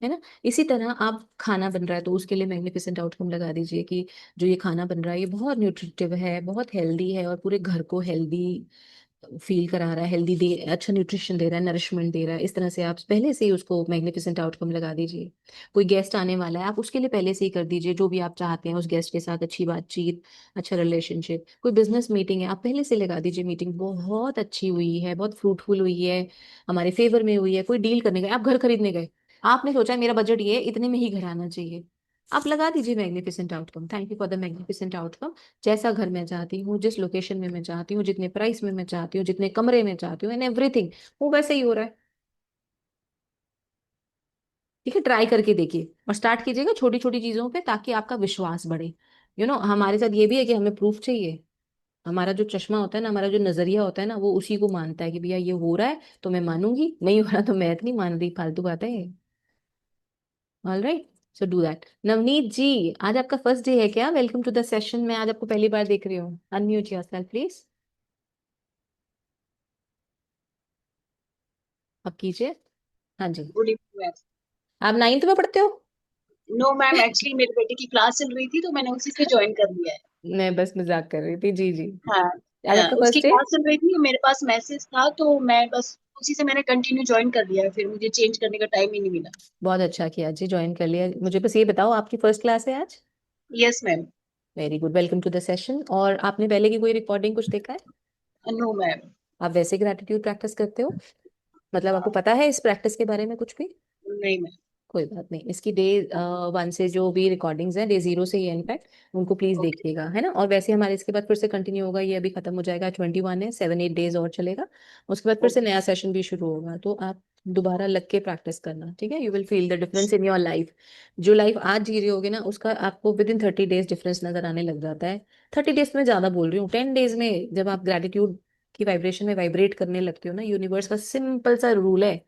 है ना। इसी तरह आप खाना बन रहा है तो उसके लिए मैग्निफिसेंट आउटकम लगा दीजिए कि जो ये खाना बन रहा है ये बहुत न्यूट्रिटिव है, बहुत हेल्दी है और पूरे घर को हेल्दी फील करा रहा है, हेल्दी दे, अच्छा न्यूट्रिशन दे रहा है, नरिशमेंट दे रहा है। इस तरह से आप पहले से ही उसको मैग्निफिसेंट आउटकम लगा दीजिए। कोई गेस्ट आने वाला है आप उसके लिए पहले से ही कर दीजिए जो भी आप चाहते हैं, उस गेस्ट के साथ अच्छी बातचीत, अच्छा रिलेशनशिप। कोई बिजनेस मीटिंग है आप पहले से लगा दीजिए, मीटिंग बहुत अच्छी हुई है, बहुत फ्रूटफुल हुई है, हमारे फेवर में हुई है। कोई डील करने गए, आप घर खरीदने गए, आपने सोचा मेरा बजट ये है, इतने में ही घर आना चाहिए, आप लगा दीजिए magnificent outcome. Thank you for the magnificent outcome. जैसा घर मैं चाहती हूँ, जिस लोकेशन में मैं चाहती हूँ, जितने प्राइस में मैं चाहती हूँ, जितने कमरे में चाहती हूँ, एंड एवरीथिंग वो वैसे ही हो रहा है। ठीक है, ट्राई करके देखिए और स्टार्ट कीजिएगा छोटी छोटी चीजों पे ताकि आपका विश्वास बढ़े। हमारे साथ ये भी है कि हमें प्रूफ चाहिए। हमारा जो चश्मा होता है ना, हमारा जो नजरिया होता है ना, वो उसी को मानता है कि भैया ये हो रहा है तो मैं मानूंगी, नहीं हो रहा तो मैं नहीं मान रही, फालतू बात है ये। All right, so do that. Navneet ji, आज आपका फर्स्ट डे है क्या? Welcome to the session. मैं आज आपको पहली बार देख रही हूँ, अनम्यूट योरसेल्फ प्लीज। अब कीजिए। हाँ जी। Good evening ma'am. आप नाइन्थ में पढ़ते हो? नो मैम, एक्चुअली मेरे बेटे की क्लास चल रही थी तो मैंने उसी से ज्वाइन कर लिया है। मैं बस मजाक कर रही थी, जी जी। हाँ। आज आपका उसकी फर्स्ट डे। क्लास चल रही थी, मेरे पास मैसेज था तो मैं बस उसी से मैंने कंटिन्यू ज्वाइन कर लिया है, फिर मुझे चेंज करने का टाइम ही नहीं मिला। बहुत अच्छा किया जी, ज्वाइन कर लिया। मुझे बस ये बताओ आपकी फर्स्ट क्लास है आज? Yes ma'am. Very good, welcome to the session. और आपने पहले की कोई रिकॉर्डिंग कुछ देखा है? No ma'am. आप वैसे ग्रैटिट्यूड प्रैक्टिस करते हो? मतलब आपको पता है इस प्रैक्टिस के बारे में कुछ भी? नहीं मैम। कोई बात नहीं, इसकी डे 1 से जो भी रिकॉर्डिंग्स हैं, डे 0 से ही इनफैक्ट, उनको प्लीज ओके। देखिएगा, है ना। और वैसे हमारे इसके बाद फिर से कंटिन्यू होगा, ये अभी खत्म हो जाएगा, 21 है, 7-8 डेज और चलेगा। उसके बाद फिर से ओके। नया सेशन भी शुरू होगा, तो आप दोबारा लग के प्रैक्टिस करना, ठीक है। You will feel the difference in your life. जो लाइफ आज जी रही होगी ना उसका आपको विद इन 30 डेज डिफरेंस नजर आने लग जाता है। 30 डेज में ज्यादा बोल रही हूँ, 10 डेज में जब आप ग्रेटिट्यूड की वाइब्रेशन में वाइब्रेट करने लगते हो ना, यूनिवर्स का सिंपल सा रूल है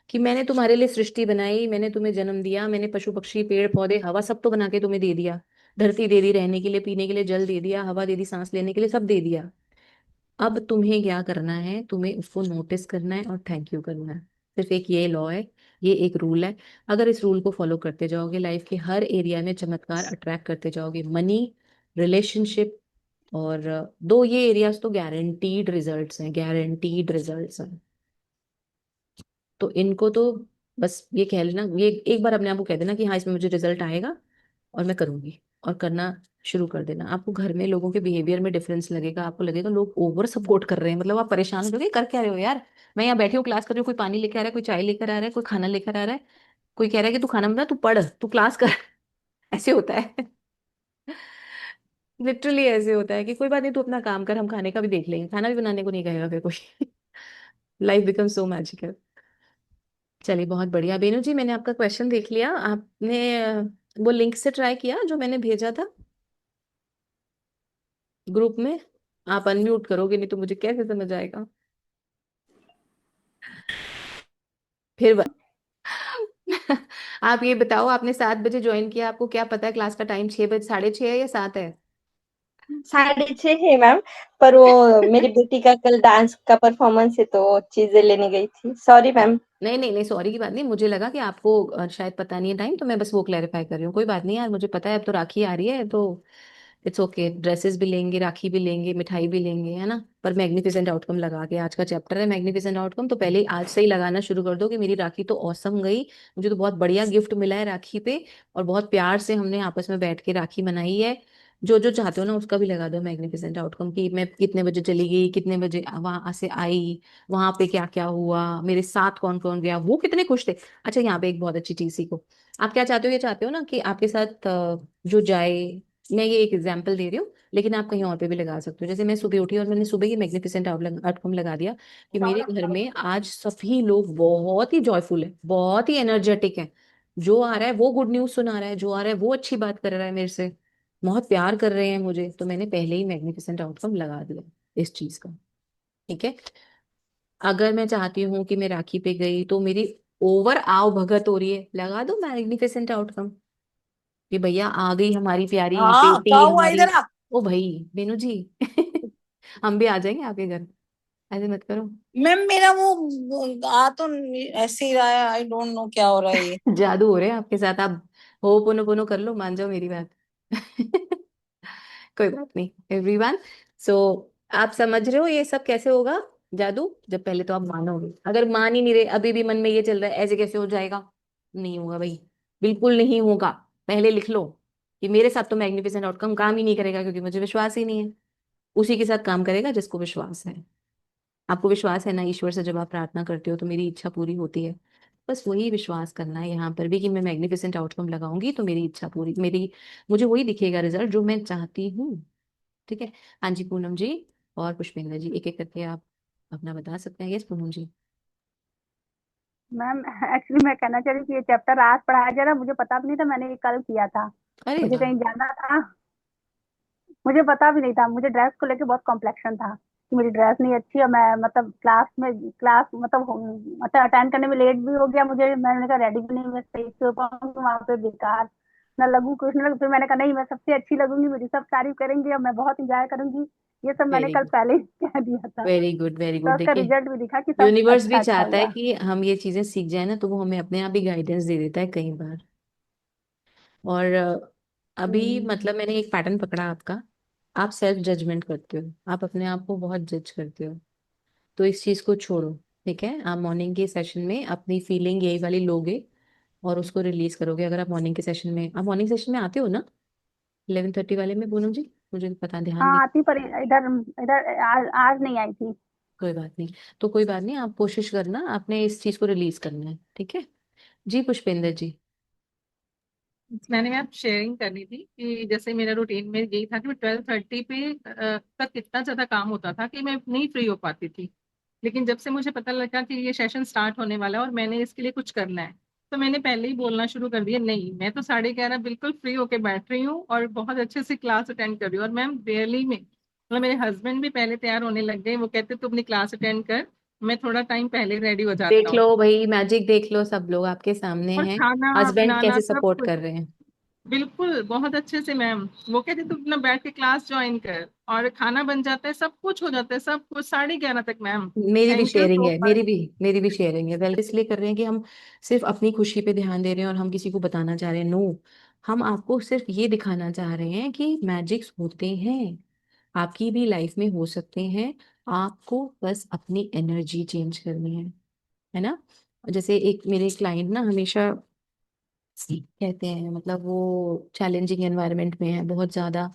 कि मैंने तुम्हारे लिए सृष्टि बनाई, मैंने तुम्हें जन्म दिया, मैंने पशु पक्षी पेड़ पौधे हवा सब तो बना के तुम्हें दे दिया, धरती दे दी रहने के लिए, पीने के लिए जल दे दिया, हवा दे दी सांस लेने के लिए, सब दे दिया। अब तुम्हें क्या करना है, तुम्हें उसको नोटिस करना है और थैंक यू करना है। सिर्फ एक ये लॉ है, ये एक रूल है। अगर इस रूल को फॉलो करते जाओगे लाइफ के हर एरिया में चमत्कार अट्रैक्ट करते जाओगे, मनी, रिलेशनशिप, और दो ये एरियाज तो गारंटीड रिजल्ट्स हैं, गारंटीड रिजल्ट्स हैं। तो इनको तो बस ये कह लेना, ये एक बार अपने आप को कह देना कि हाँ इसमें मुझे रिजल्ट आएगा और मैं करूंगी, और करना शुरू कर देना। आपको घर में लोगों के बिहेवियर में डिफरेंस लगेगा, आपको लगेगा लोग ओवर सपोर्ट कर रहे हैं, मतलब आप परेशान हो जाओगे कर क्या रहे हो यार। मैं यहाँ बैठी हूँ क्लास कर रही हूँ, कोई पानी लेकर आ रहा है, कोई चाय लेकर आ रहा है, कोई खाना लेकर आ रहा है, कोई कह रहा है कि तू खाना बना, तू पढ़, तू क्लास कर। ऐसे होता है। लिटरली ऐसे होता है कि कोई बात नहीं तू अपना काम कर, हम खाने का भी देख लेंगे, खाना भी बनाने को नहीं कहेगा फिर कोई। Life become so magical. चलिए बहुत बढ़िया बेनू जी, मैंने आपका क्वेश्चन देख लिया। आपने वो लिंक से ट्राई किया जो मैंने भेजा था ग्रुप में? आप अनम्यूट करोगे नहीं तो मुझे कैसे समझ आएगा फिर आप ये बताओ, आपने 7 बजे ज्वाइन किया, आपको क्या पता है क्लास का टाइम 6 बजे, 6:30 है या 7 है? 6:30 है मैम। पर वो मेरी बेटी का कल डांस का परफॉर्मेंस है तो वो चीजें लेने गई थी। Sorry ma'am. नहीं नहीं नहीं, सॉरी की बात नहीं, मुझे लगा कि आपको शायद पता नहीं है टाइम, तो मैं बस वो क्लैरिफाई कर रही हूँ। कोई बात नहीं यार, मुझे पता है अब तो राखी आ रही है तो इट्स ओके, ड्रेसेस भी लेंगे, राखी भी लेंगे, मिठाई भी लेंगे, है ना, पर मैग्निफिसेंट आउटकम लगा के, आज का चैप्टर है मैग्निफिसेंट आउटकम, तो पहले ही आज से ही लगाना शुरू कर दो कि मेरी राखी तो औसम गई, मुझे तो बहुत बढ़िया गिफ्ट मिला है राखी पे, और बहुत प्यार से हमने आपस में बैठ के राखी मनाई है। जो जो चाहते हो ना उसका भी लगा दो मैग्निफिसेंट आउटकम, कि मैं कितने बजे चली गई, कितने बजे वहां से आई, वहां पे क्या क्या हुआ, मेरे साथ कौन कौन गया, वो कितने खुश थे। अच्छा, यहाँ पे एक बहुत अच्छी चीज सीखो। आप क्या चाहते हो, ये चाहते हो ना कि आपके साथ जो जाए, मैं ये एक एग्जांपल दे रही हूँ, लेकिन आप कहीं और पे भी लगा सकते हो। जैसे मैं सुबह उठी और मैंने सुबह ही मैग्निफिसेंट आउटकम लगा दिया कि मेरे घर में आज सभी लोग बहुत ही जॉयफुल है, बहुत ही एनर्जेटिक है, जो आ रहा है वो गुड न्यूज सुना रहा है, जो आ रहा है वो अच्छी बात कर रहा है मेरे से, बहुत प्यार कर रहे हैं मुझे, तो मैंने पहले ही मैग्निफिसेंट आउटकम लगा दिया इस चीज का। ठीक है। अगर मैं चाहती हूँ कि मैं राखी पे गई तो मेरी ओवर आव भगत हो रही है, लगा दो मैग्निफिसेंट आउटकम कि भैया आ गई हमारी प्यारी हाँ, क्या बेटी हुआ हमारी। इधर आ। ओ भाई बेनू जी हम भी आ जाएंगे आपके घर, ऐसे मत करो। मैम मेरा वो आ तो ऐसे ही रहा है, आई डोंट नो क्या हो रहा है ये। जादू हो रहे हैं आपके साथ, आप हो पुनो पुनो कर लो, मान जाओ मेरी बात कोई बात नहीं एवरीवन। सो आप समझ रहे हो ये सब कैसे होगा जादू, जब पहले तो आप मानोगे, अगर मान ही नहीं रहे, अभी भी मन में ये चल रहा है ऐसे कैसे हो जाएगा, नहीं होगा भाई, बिल्कुल नहीं होगा। पहले लिख लो कि मेरे साथ तो मैग्निफिसेंट आउटकम काम ही नहीं करेगा, क्योंकि मुझे विश्वास ही नहीं है। उसी के साथ काम करेगा जिसको विश्वास है। आपको विश्वास है ना ईश्वर से, जब आप प्रार्थना करते हो तो मेरी इच्छा पूरी होती है, बस वही विश्वास करना है यहाँ पर भी, कि मैं मैग्निफिसेंट आउटकम लगाऊंगी तो मेरी इच्छा पूरी, मेरी मुझे वही दिखेगा रिजल्ट जो मैं चाहती हूँ। ठीक है। हाँ जी पूनम जी और पुष्पेंद्र जी, एक एक करके आप अपना बता सकते हैं। यस पूनम जी। मैम एक्चुअली मैं कहना चाह रही थी ये चैप्टर आज पढ़ाया जा रहा, मुझे पता भी नहीं था, मैंने ये कल किया था। अरे मुझे वाह। कहीं जाना था, मुझे पता भी नहीं था, मुझे ड्रेस को लेके बहुत कॉम्प्लेक्शन था कि मेरी ड्रेस नहीं अच्छी है, मैं मतलब क्लास मतलब अटेंड करने में लेट भी हो गया मुझे, मैंने कहा रेडी भी नहीं मैं सही से हो पाऊंगी वहां पे, बेकार ना लगूं कुछ ना लगूं, फिर मैंने कहा नहीं मैं सबसे अच्छी लगूंगी, मेरी सब तारीफ करेंगे और मैं बहुत इंजॉय करूंगी। ये सब मैंने वेरी कल गुड, पहले ही कह दिया था, वेरी गुड, वेरी तो गुड। उसका देखिए रिजल्ट भी दिखा कि सब यूनिवर्स भी अच्छा अच्छा चाहता है हुआ। कि हम ये चीजें सीख जाए ना, तो वो हमें अपने आप ही गाइडेंस दे देता है कई बार। और अभी हम्म। मतलब मैंने एक पैटर्न पकड़ा आपका, आप सेल्फ जजमेंट करते हो, आप अपने आप को बहुत जज करते हो, तो इस चीज को छोड़ो। ठीक है, आप मॉर्निंग के सेशन में अपनी फीलिंग यही वाली लोगे और उसको रिलीज करोगे। अगर आप मॉर्निंग के सेशन में, आप मॉर्निंग सेशन में आते हो ना 11:30 वाले में पूनम जी, मुझे पता ध्यान नहीं। हाँ आती, पर इधर इधर आज नहीं आई थी। कोई बात नहीं, तो कोई बात नहीं, आप कोशिश करना, आपने इस चीज को रिलीज करना है। ठीक है जी पुष्पेंद्र जी। मैंने मैम शेयरिंग करनी थी कि जैसे मेरा रूटीन में यही था कि मैं 12:30 पे तक इतना ज्यादा काम होता था कि मैं नहीं फ्री हो पाती थी। लेकिन जब से मुझे पता लगा कि ये सेशन स्टार्ट होने वाला है और मैंने इसके लिए कुछ करना है, तो मैंने पहले ही बोलना शुरू कर दिया, नहीं मैं तो 11:30 बिल्कुल फ्री होके बैठ रही हूँ और बहुत अच्छे से क्लास अटेंड कर रही हूँ। और मैम डेली में मतलब मेरे हस्बैंड भी पहले तैयार होने लग गए, वो कहते तू अपनी क्लास अटेंड कर, मैं थोड़ा टाइम पहले रेडी हो जाता देख लो हूँ। भाई, मैजिक देख लो, सब लोग आपके सामने और हैं, खाना हस्बैंड बनाना कैसे सब सपोर्ट कुछ कर रहे हैं। बिल्कुल बहुत अच्छे से मैम। वो कहते तू अपना बैठ के क्लास ज्वाइन कर, और खाना बन जाता है, सब कुछ हो जाता है, सब कुछ 11:30 तक मैम। मेरी भी थैंक यू शेयरिंग सो है, मच। मेरी भी शेयरिंग है, वेल इसलिए कर रहे हैं कि हम सिर्फ अपनी खुशी पे ध्यान दे रहे हैं और हम किसी को बताना चाह रहे हैं, नो, हम आपको सिर्फ ये दिखाना चाह रहे हैं कि मैजिक्स होते हैं, आपकी भी लाइफ में हो सकते हैं, आपको बस अपनी एनर्जी चेंज करनी है ना। जैसे एक मेरे क्लाइंट ना हमेशा कहते हैं, मतलब वो चैलेंजिंग एनवायरनमेंट में है बहुत ज्यादा,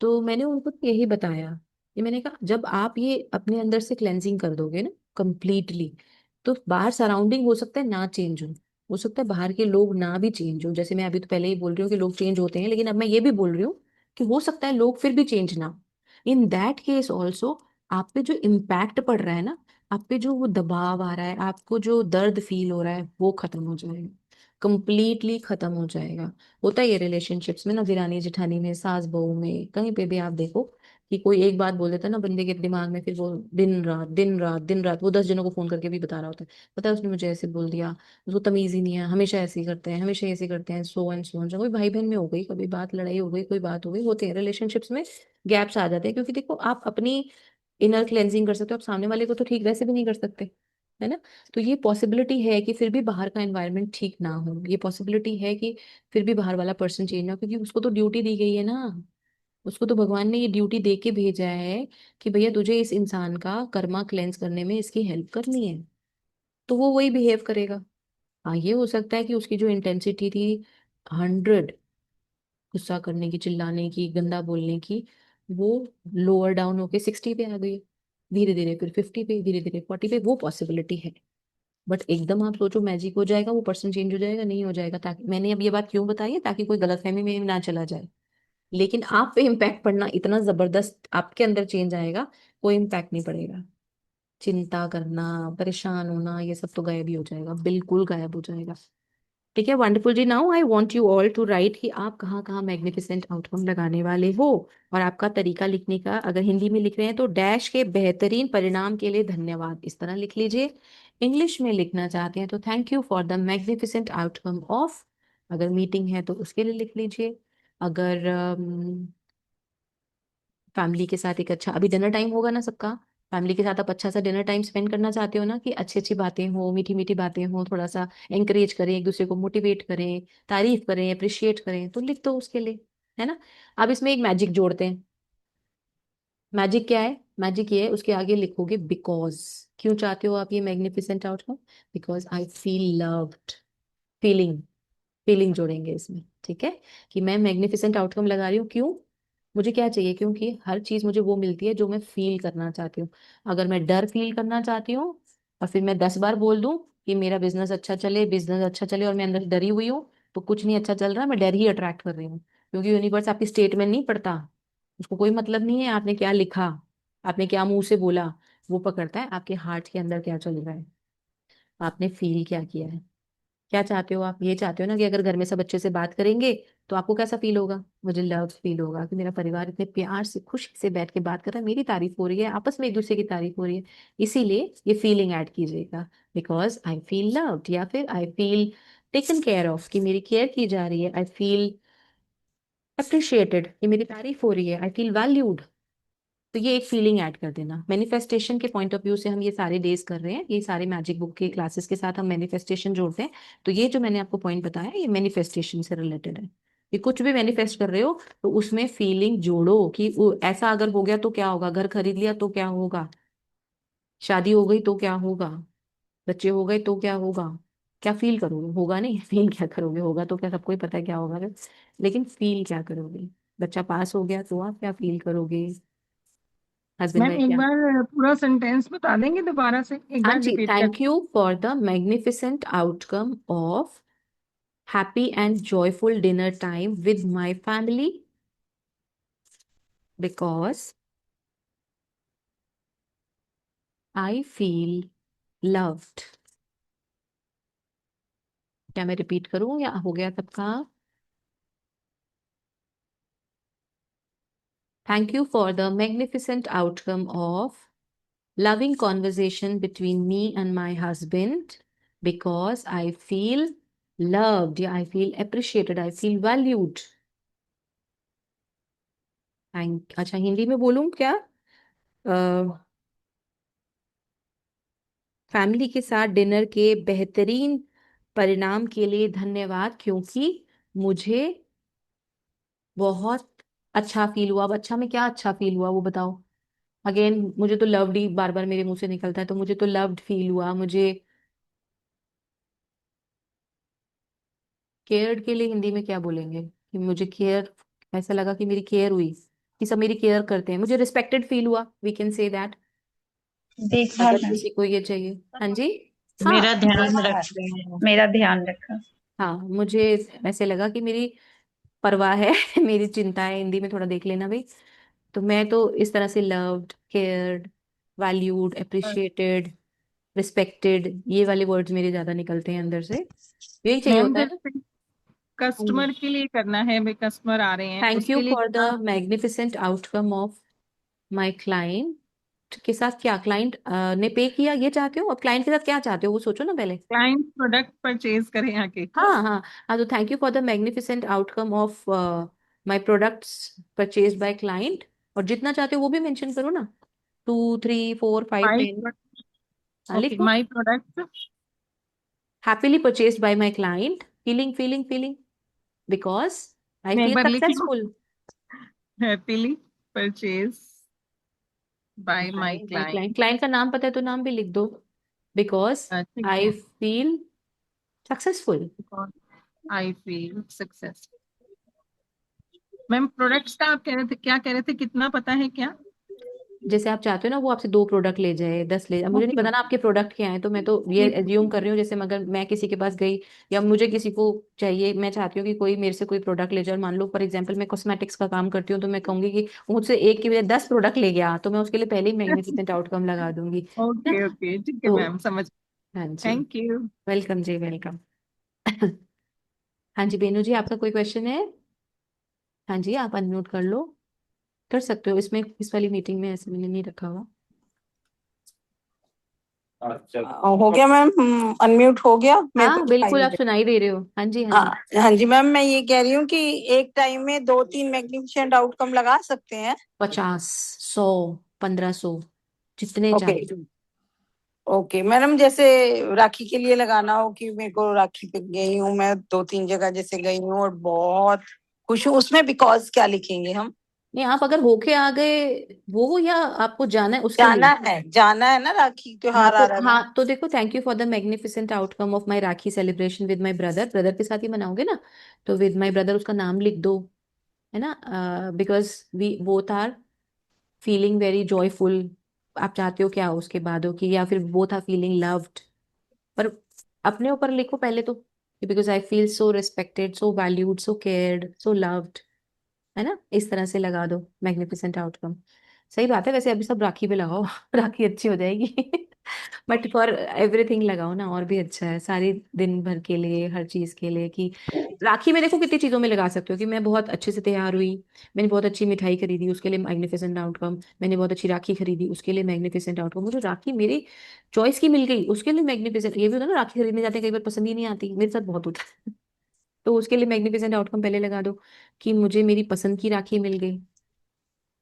तो मैंने उनको यही बताया, कि मैंने कहा जब आप ये अपने अंदर से क्लेंजिंग कर दोगे ना कंप्लीटली, तो बाहर सराउंडिंग हो सकता है ना चेंज हो सकता है बाहर के लोग ना भी चेंज हो, जैसे मैं अभी तो पहले ही बोल रही हूँ कि लोग चेंज होते हैं, लेकिन अब मैं ये भी बोल रही हूँ कि हो सकता है लोग फिर भी चेंज ना, इन दैट केस ऑल्सो आप पे जो इम्पैक्ट पड़ रहा है ना, आप पे जो वो दबाव आ रहा है, आपको जो दर्द फील हो रहा है, वो खत्म हो जाएगा, कंप्लीटली खत्म हो जाएगा। होता है ये रिलेशनशिप्स में ना, दिरानी जेठानी में, सास बहू में, कहीं पे भी आप देखो कि कोई एक बात बोल देता है ना बंदे के दिमाग में, फिर वो दिन रात दिन रात दिन रात वो 10 जनों को फोन करके भी बता रहा होता है, पता है उसने मुझे ऐसे बोल दिया, उसको तमीज ही नहीं है, हमेशा ऐसे ही करते हैं, हमेशा ऐसे ही करते हैं, सो एंड सो एंड, कोई भाई बहन में हो गई कभी बात, लड़ाई हो गई, कोई बात हो गई, होते हैं रिलेशनशिप्स में, गैप्स आ जाते हैं, क्योंकि देखो आप अपनी इनर क्लेंजिंग कर सकते हो, आप सामने वाले को तो ठीक वैसे भी नहीं कर सकते, है ना। तो ये पॉसिबिलिटी है कि फिर भी बाहर का एनवायरनमेंट ठीक ना हो, ये पॉसिबिलिटी है कि फिर भी बाहर वाला पर्सन चेंज ना हो, क्योंकि उसको तो ड्यूटी दी गई है ना, उसको तो भगवान ने ये ड्यूटी दे के भेजा है कि भैया तुझे इस इंसान का कर्मा क्लेंस करने में इसकी हेल्प करनी है, तो वो वही बिहेव करेगा। हाँ, ये हो सकता है कि उसकी जो इंटेंसिटी थी 100, गुस्सा करने की, चिल्लाने की, गंदा बोलने की, वो लोअर डाउन होके 60 पे आ गई, धीरे धीरे फिर 50 पे, धीरे धीरे 40 पे, वो पॉसिबिलिटी है। बट एकदम आप सोचो मैजिक हो जाएगा, वो पर्सन चेंज हो जाएगा, नहीं हो जाएगा। ताकि मैंने अब ये बात क्यों बताई है, ताकि कोई गलतफहमी में ना चला जाए। लेकिन आप पे इम्पैक्ट पड़ना इतना जबरदस्त, आपके अंदर चेंज आएगा, कोई इम्पैक्ट नहीं पड़ेगा। चिंता करना, परेशान होना, ये सब तो गायब ही हो जाएगा, बिल्कुल गायब हो जाएगा। ठीक है, वंडरफुल जी। Now I want you all to write कि आप कहाँ कहाँ मैग्निफिसेंट आउटकम लगाने वाले हो। और आपका तरीका लिखने का, अगर हिंदी में लिख रहे हैं तो डैश के बेहतरीन परिणाम के लिए धन्यवाद, इस तरह लिख लीजिए। इंग्लिश में लिखना चाहते हैं तो thank you for the magnificent outcome of, अगर मीटिंग है तो उसके लिए लिख लीजिए। अगर फैमिली के साथ एक अच्छा, अभी डिनर टाइम होगा ना सबका, फैमिली के साथ आप अच्छा सा डिनर टाइम स्पेंड करना चाहते हो ना, कि अच्छी अच्छी बातें हो, मीठी मीठी बातें हो, थोड़ा सा एंकरेज करें, एक दूसरे को मोटिवेट करें, तारीफ करें, अप्रिशिएट करें, तो लिख दो उसके लिए, है ना। अब इसमें एक मैजिक जोड़ते हैं। मैजिक क्या है? मैजिक ये है, उसके आगे लिखोगे बिकॉज। क्यों चाहते हो आप ये magnificent outcome? Because I feel loved. Feeling, feeling जोड़ेंगे इसमें, ठीक है। कि मैं मैग्निफिसेंट आउटकम लगा रही हूँ, क्यों? मुझे क्या चाहिए? क्योंकि हर चीज मुझे वो मिलती है जो मैं फील करना चाहती हूँ। अगर मैं डर फील करना चाहती हूँ और फिर मैं 10 बार बोल दूं कि मेरा बिजनेस अच्छा चले, बिजनेस अच्छा चले, और मैं अंदर से डरी हुई हूँ, तो कुछ नहीं अच्छा चल रहा, मैं डर ही अट्रैक्ट कर रही हूँ। क्योंकि यूनिवर्स आपकी स्टेटमेंट नहीं पढ़ता, उसको कोई मतलब नहीं है आपने क्या लिखा, आपने क्या मुंह से बोला। वो पकड़ता है आपके हार्ट के अंदर क्या चल रहा है, आपने फील क्या किया है। क्या चाहते हो आप? ये चाहते हो ना कि अगर घर में सब अच्छे से बात करेंगे तो आपको कैसा फील होगा? मुझे लव फील होगा कि मेरा परिवार इतने प्यार से खुशी से बैठ के बात कर रहा है, मेरी तारीफ हो रही है, आपस में एक दूसरे की तारीफ हो रही है। इसीलिए ये फीलिंग ऐड कीजिएगा, बिकॉज आई फील लव्ड, या फिर I feel taken care of, कि मेरी केयर की जा रही है। आई फील अप्रिशिएटेड, कि मेरी तारीफ हो रही है। I feel valued. तो ये एक फीलिंग ऐड कर देना। मैनिफेस्टेशन के पॉइंट ऑफ व्यू से हम ये सारे डेज कर रहे हैं, ये सारे मैजिक बुक के क्लासेस के साथ हम मैनिफेस्टेशन जोड़ते हैं। तो ये जो मैंने आपको पॉइंट बताया, ये मैनिफेस्टेशन से रिलेटेड है। कि कुछ भी मैनिफेस्ट कर रहे हो तो उसमें फीलिंग जोड़ो, कि ऐसा अगर हो गया तो क्या होगा, घर खरीद लिया तो क्या होगा, शादी हो गई तो क्या होगा, बच्चे हो गए तो क्या होगा। क्या फील करोगे? होगा नहीं, फील क्या करोगे? होगा तो क्या सबको ही पता है क्या होगा, लेकिन फील क्या करोगे? बच्चा पास हो गया तो आप क्या फील करोगे? हस्बैंड मैम वाइफ एक क्या? बार पूरा सेंटेंस बता देंगे दोबारा से, एक हाँ बार जी, रिपीट कर। Thank you for the magnificent outcome of happy and joyful dinner time with my family, because I feel loved। क्या मैं रिपीट करूं या हो गया सबका? Thank you for the magnificent outcome of loving conversation between me and my husband, because I feel loved, yeah, I feel appreciated, I feel valued। Thank, अच्छा हिंदी में बोलूं क्या? फैमिली के साथ डिनर के बेहतरीन परिणाम के लिए धन्यवाद, क्योंकि मुझे बहुत अच्छा फील हुआ। अब अच्छा में क्या अच्छा फील हुआ वो बताओ। अगेन, मुझे तो लव्ड ही बार बार मेरे मुंह से निकलता है, तो मुझे तो लव्ड फील हुआ। मुझे केयर्ड के लिए हिंदी में क्या बोलेंगे? कि मुझे केयर, ऐसा लगा कि मेरी केयर हुई, कि सब मेरी केयर करते हैं। मुझे रिस्पेक्टेड फील हुआ, वी कैन से दैट, देखभाल अगर मैम। किसी को ये चाहिए। हाँ जी, हाँ मेरा ध्यान देखभाल, रखते हैं। मेरा ध्यान रखा। हाँ, मुझे ऐसे लगा कि मेरी परवाह है मेरी चिंता है, हिंदी में थोड़ा देख लेना भाई। तो मैं तो इस तरह से loved, cared, valued, appreciated, respected, ये वाले वर्ड्स मेरे ज्यादा निकलते हैं अंदर से। यही चाहिए मैम होता है ना। जैसे कस्टमर के लिए करना है, भाई कस्टमर आ रहे हैं थैंक यू उसके लिए फॉर द करना। Magnificent outcome of my client के साथ, क्या क्लाइंट ने पे किया ये चाहते हो? अब क्लाइंट के साथ क्या चाहते हो वो सोचो ना पहले। क्लाइंट प्रोडक्ट परचेज करें आके। हाँ हाँ हाँ, तो thank you for the magnificent outcome of my products purchase by client. और जितना चाहते हो वो भी मेंशन करो ना, 2 3 4 5 10। माई हाँ ओके, लिखो। My product. Happily purchased by my client, feeling, feeling, feeling, because I मैं एक feel बार लिख लूं? successful। Happily purchase by my by client. Client, client का नाम पता है तो नाम भी लिख दो, बिकॉज ठीक आई है। Feel successful. I feel success. Ma'am products का आप कह रहे थे, क्या कह रहे थे, कितना पता है क्या? जैसे आप चाहते हो ना वो आपसे 2 प्रोडक्ट ले जाए, 10 ले जाए, मुझे नहीं ओके पता ना ओके। आपके प्रोडक्ट क्या है, तो मैं तो ये ठीक एज्यूम कर रही हूँ जैसे मगर मैं किसी के पास गई या मुझे किसी को चाहिए, मैं चाहती हूँ कि कोई मेरे से कोई प्रोडक्ट ले जाए, और मान लो फॉर एग्जांपल मैं कॉस्मेटिक्स का काम करती हूँ, तो मैं कहूंगी कि वो मुझसे एक की बजाय 10 प्रोडक्ट ले गया, तो मैं उसके लिए पहले ही है। मैग्निफिसेंट आउटकम लगा दूंगी ना। ओके ओके, ठीक है तो मैम, समझ। हाँ जी, थैंक यू। वेलकम जी, वेलकम। हाँ जी बेनू जी, आपका कोई क्वेश्चन है? हाँ जी, आप अनम्यूट कर लो, कर सकते हो, इसमें इस वाली मीटिंग में ऐसे मैंने नहीं रखा हुआ। हो गया मैम, अनम्यूट हो गया, मेरे को हाँ दिखाई बिल्कुल, नहीं आप दे। सुनाई दे रहे हो, हाँ जी हाँ जी। हाँ हाँ जी मैम, मैं ये कह रही हूँ कि एक टाइम में 2-3 मैग्निफिसेंट आउटकम लगा सकते हैं। 50, 100, 1500, जितने ओके चाहे। ओके मैडम, जैसे राखी के लिए लगाना हो कि मेरे को राखी पे गई हूँ मैं 2-3 जगह जैसे गई हूँ और बहुत खुश हूँ उसमें, बिकॉज क्या लिखेंगे हम? नहीं, आप अगर होके आ गए वो, या आपको जाना है उसके जाना लिए। है, जाना है ना, राखी हाँ त्योहार तो, आ रहा है मैम। हाँ तो देखो, thank you for the magnificent outcome of my rakhi celebration with my brother, brother के साथ ही मनाओगे ना, तो विद माई ब्रदर उसका नाम लिख दो, है ना, because we both are feeling very joyful. आप चाहते हो क्या उसके बाद हो कि, या फिर बोथ आर फीलिंग लव्ड, पर अपने ऊपर लिखो पहले तो, because I feel so respected, so valued, so cared, so loved, है ना, इस तरह से लगा दो मैग्निफिसेंट आउटकम। सही बात है, वैसे अभी सब राखी पे लगाओ राखी अच्छी हो जाएगी बट फॉर एवरीथिंग लगाओ ना, और भी अच्छा है, सारे दिन भर के लिए, हर चीज के लिए, कि राखी में देखो कितनी चीजों में लगा सकते हो, कि मैं बहुत अच्छे से तैयार हुई, मैंने बहुत अच्छी मिठाई खरीदी, उसके लिए मैग्निफिसेंट आउटकम, मैंने बहुत अच्छी राखी खरीदी, उसके लिए मैग्निफिसेंट आउटकम, मुझे राखी मेरी चॉइस की मिल गई, उसके लिए मैग्निफिसेंट। ये भी होता है ना, राखी खरीदने जाते हैं कई बार पसंद ही नहीं आती, मेरे साथ बहुत होता है तो उसके लिए मैग्निफिसेंट आउटकम पहले लगा दो, कि मुझे मेरी पसंद की राखी मिल गई,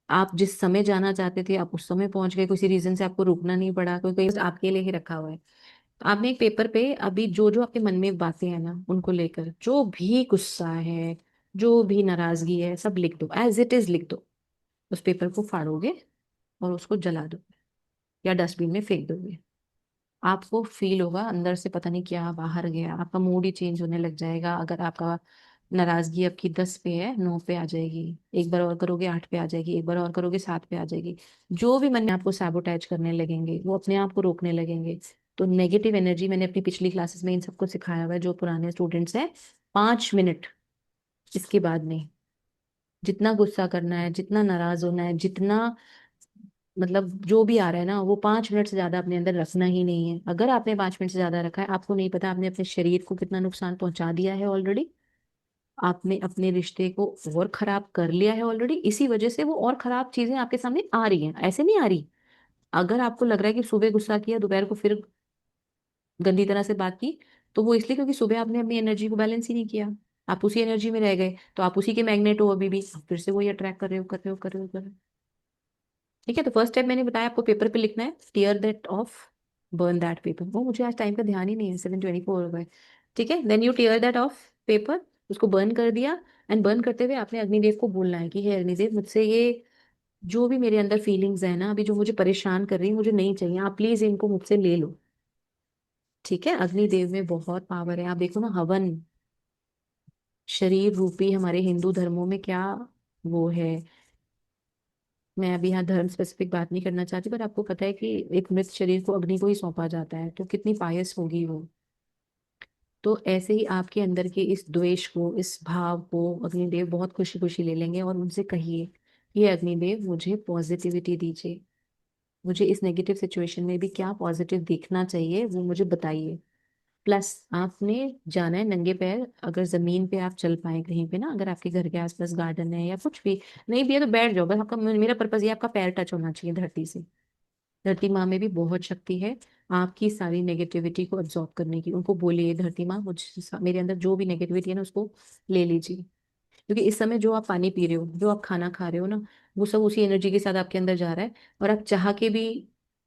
आप जिस समय जाना चाहते थे आप उस समय पहुंच गए, किसी रीजन से आपको रुकना नहीं पड़ा, क्योंकि बस आपके लिए ही रखा हुआ है। तो आपने एक पेपर पे अभी जो जो आपके मन में बातें हैं ना, उनको लेकर जो भी गुस्सा है, जो भी नाराजगी है, सब लिख दो, एज इट इज लिख दो, उस पेपर को फाड़ोगे और उसको जला दोगे या डस्टबिन में फेंक दोगे, आपको फील होगा अंदर से पता नहीं क्या बाहर गया, आपका मूड ही चेंज होने लग जाएगा। अगर आपका नाराजगी आपकी 10 पे है, 9 पे आ जाएगी, एक बार और करोगे 8 पे आ जाएगी, एक बार और करोगे 7 पे आ जाएगी, जो भी मन में आपको सैबोटेज करने लगेंगे वो अपने आप को रोकने लगेंगे। तो नेगेटिव एनर्जी, मैंने अपनी पिछली क्लासेस में इन सबको सिखाया हुआ है, जो पुराने स्टूडेंट्स हैं, 5 मिनट, इसके बाद नहीं, जितना गुस्सा करना है, जितना नाराज होना है, जितना मतलब जो भी आ रहा है ना, वो 5 मिनट से ज्यादा अपने अंदर रखना ही नहीं है। अगर आपने 5 मिनट से ज्यादा रखा है, आपको नहीं पता आपने अपने शरीर को कितना नुकसान पहुंचा दिया है ऑलरेडी, आपने अपने रिश्ते को और खराब कर लिया है ऑलरेडी, इसी वजह से वो और खराब चीजें आपके सामने आ रही हैं, ऐसे नहीं आ रही। अगर आपको लग रहा है कि सुबह गुस्सा किया, दोपहर को फिर गंदी तरह से बात की, तो वो इसलिए क्योंकि सुबह आपने अपनी एनर्जी को बैलेंस ही नहीं किया, आप उसी एनर्जी में रह गए, तो आप उसी के मैग्नेट हो अभी भी, आप फिर से वही अट्रैक्ट कर रहे हो, कर रहे हो, कर रहे हो, कर रहे हो। ठीक है, तो फर्स्ट स्टेप मैंने बताया आपको, पेपर पे लिखना है, tear that off, burn that paper. वो मुझे आज टाइम का ध्यान ही नहीं है, 7:24 हो गए। ठीक है, then you tear that off paper, उसको बर्न कर दिया, एंड बर्न करते हुए आपने अग्निदेव को बोलना है कि हे अग्निदेव, मुझसे ये जो भी मेरे अंदर फीलिंग्स है ना अभी, जो मुझे परेशान कर रही है, मुझे नहीं चाहिए, आप प्लीज इनको मुझसे ले लो। ठीक है, अग्निदेव में बहुत पावर है, आप देखो ना, हवन, शरीर रूपी, हमारे हिंदू धर्मों में क्या वो है। मैं अभी यहाँ धर्म स्पेसिफिक बात नहीं करना चाहती, पर आपको पता है कि एक मृत शरीर को अग्नि को ही सौंपा जाता है, तो कितनी पायस होगी वो। तो ऐसे ही आपके अंदर के इस द्वेष को, इस भाव को अग्निदेव बहुत खुशी खुशी ले लेंगे, और उनसे कहिए, ये अग्निदेव मुझे पॉजिटिविटी दीजिए, मुझे इस नेगेटिव सिचुएशन में भी क्या पॉजिटिव देखना चाहिए वो मुझे बताइए। प्लस आपने जाना है नंगे पैर, अगर जमीन पे आप चल पाए कहीं पे ना, अगर आपके घर के आसपास गार्डन है या कुछ भी नहीं भी है, तो बैठ जाओ, बस आपका, मेरा पर्पज ये, आपका पैर टच होना चाहिए धरती से। धरती माँ में भी बहुत शक्ति है आपकी सारी नेगेटिविटी को अब्सॉर्ब करने की, उनको बोलिए धरती माँ, मुझ मेरे अंदर जो भी नेगेटिविटी है ना उसको ले लीजिए, क्योंकि इस समय जो आप पानी पी रहे हो, जो आप खाना खा रहे हो ना, वो सब उसी एनर्जी के साथ आपके अंदर जा रहा है, और आप चाह के भी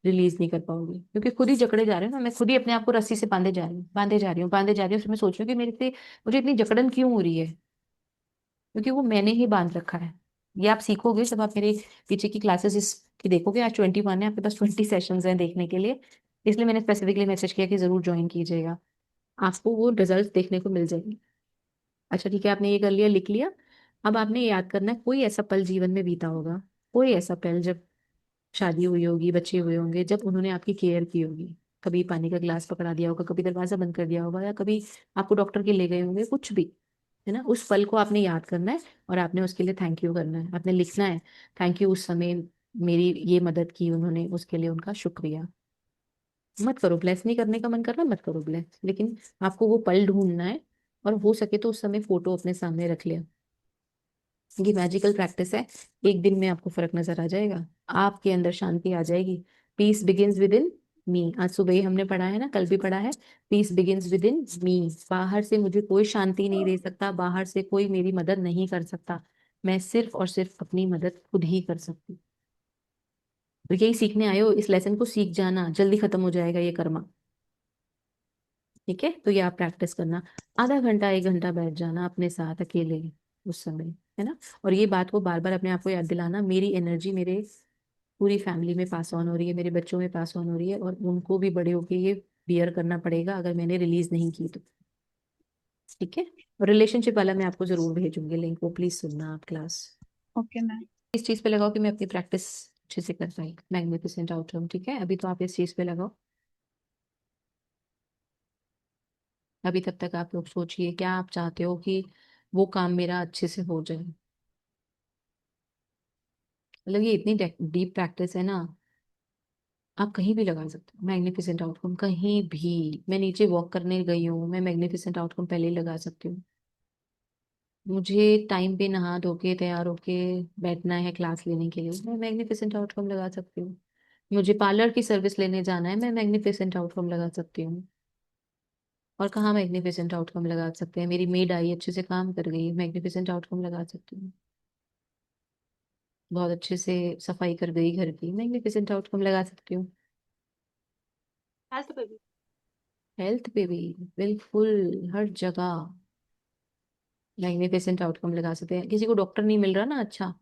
रिलीज नहीं कर पाओगे, क्योंकि खुद ही जकड़े जा रहे हो ना, मैं खुद ही अपने आप को रस्सी से बांधे जा रही हूँ, बांधे जा रही हूँ, बांधे जा रही हूँ, फिर मैं सोच रही हूँ कि मेरे से मुझे इतनी जकड़न क्यों हो रही है, क्योंकि वो मैंने ही बांध रखा है। ये आप सीखोगे जब आप मेरे पीछे की क्लासेस इसकी देखोगे। आज 21 है, आपके पास 20 सेशंस हैं देखने के लिए, इसलिए मैंने स्पेसिफिकली मैसेज किया कि जरूर ज्वाइन कीजिएगा, आपको वो रिजल्ट देखने को मिल जाएंगे। अच्छा ठीक है, आपने ये कर लिया, लिख लिया। अब आपने याद करना है कोई ऐसा पल जीवन में बीता होगा, कोई ऐसा पल जब शादी हुई होगी, बच्चे हुए होंगे, जब उन्होंने आपकी केयर की होगी। कभी पानी का ग्लास पकड़ा दिया होगा, कभी दरवाजा बंद कर दिया होगा, या कभी आपको डॉक्टर के ले गए होंगे, कुछ भी, है ना। उस पल को आपने याद करना है और आपने उसके लिए थैंक यू करना है, आपने लिखना है थैंक यू, उस समय मेरी ये मदद की उन्होंने, उसके लिए उनका शुक्रिया। मत करो ब्लेस, नहीं करने का मन कर रहा मत करो ब्लेस, लेकिन आपको वो पल ढूंढना है। और हो सके तो उस समय फोटो अपने सामने रख लिया। ये मैजिकल प्रैक्टिस है, एक दिन में आपको फर्क नजर आ जाएगा, आपके अंदर शांति आ जाएगी। पीस बिगिंस विद इन मी, आज सुबह ही हमने पढ़ा है ना, कल भी पढ़ा है। पीस बिगिंस विद इन मी, बाहर से मुझे कोई शांति नहीं दे सकता, बाहर से कोई मेरी मदद नहीं कर सकता, मैं सिर्फ और सिर्फ अपनी मदद खुद ही कर सकती हूँ। तो यही सीखने आए हो, इस लेसन को सीख जाना, जल्दी खत्म हो जाएगा ये कर्मा। ठीक है, तो ये आप प्रैक्टिस करना, आधा घंटा 1 घंटा बैठ जाना अपने साथ अकेले उस समय, है ना। और ये बात को बार बार अपने आप को याद दिलाना, मेरी एनर्जी मेरे पूरी फैमिली में पास ऑन हो रही है, मेरे बच्चों में पास ऑन हो रही है, और उनको भी बड़े होके ये बियर करना पड़ेगा अगर मैंने रिलीज नहीं की तो। ठीक है, और रिलेशनशिप वाला मैं आपको जरूर भेजूंगी लिंक, वो प्लीज सुनना आप क्लास। Okay ma'am. इस चीज पे लगाओ कि मैं अपनी प्रैक्टिस अच्छे से कर पाई, मैग्निफिसेंट आउटकम। ठीक है, अभी तो आप इस चीज पे लगाओ, अभी तब तक आप लोग सोचिए क्या आप चाहते हो कि वो काम मेरा अच्छे से हो जाए। मतलब ये इतनी डीप प्रैक्टिस है ना, आप कहीं भी लगा सकते हो मैग्निफिसेंट आउटकम, कहीं भी। मैं नीचे वॉक करने गई हूँ, मैं मैग्निफिसेंट आउटकम पहले ही लगा सकती हूँ। मुझे टाइम पे नहा धो के तैयार होके बैठना है क्लास लेने के लिए, मैं मैग्निफिसेंट आउटकम लगा सकती हूँ। मुझे पार्लर की सर्विस लेने जाना है, मैं मैग्निफिसेंट आउटकम लगा सकती हूँ। और कहाँ मैग्निफिसेंट आउटकम लगा सकते हैं, मेरी मेड आई अच्छे से काम कर गई, मैग्निफिसेंट आउटकम लगा सकती हूँ। बहुत अच्छे से सफाई कर गई घर की, मैग्निफिसेंट आउटकम लगा सकती हूँ। हेल्थ पे भी। हेल्थ पे भी, बिल्कुल, हर जगह मैग्निफिसेंट आउटकम लगा सकते हैं। किसी को डॉक्टर नहीं मिल रहा ना अच्छा,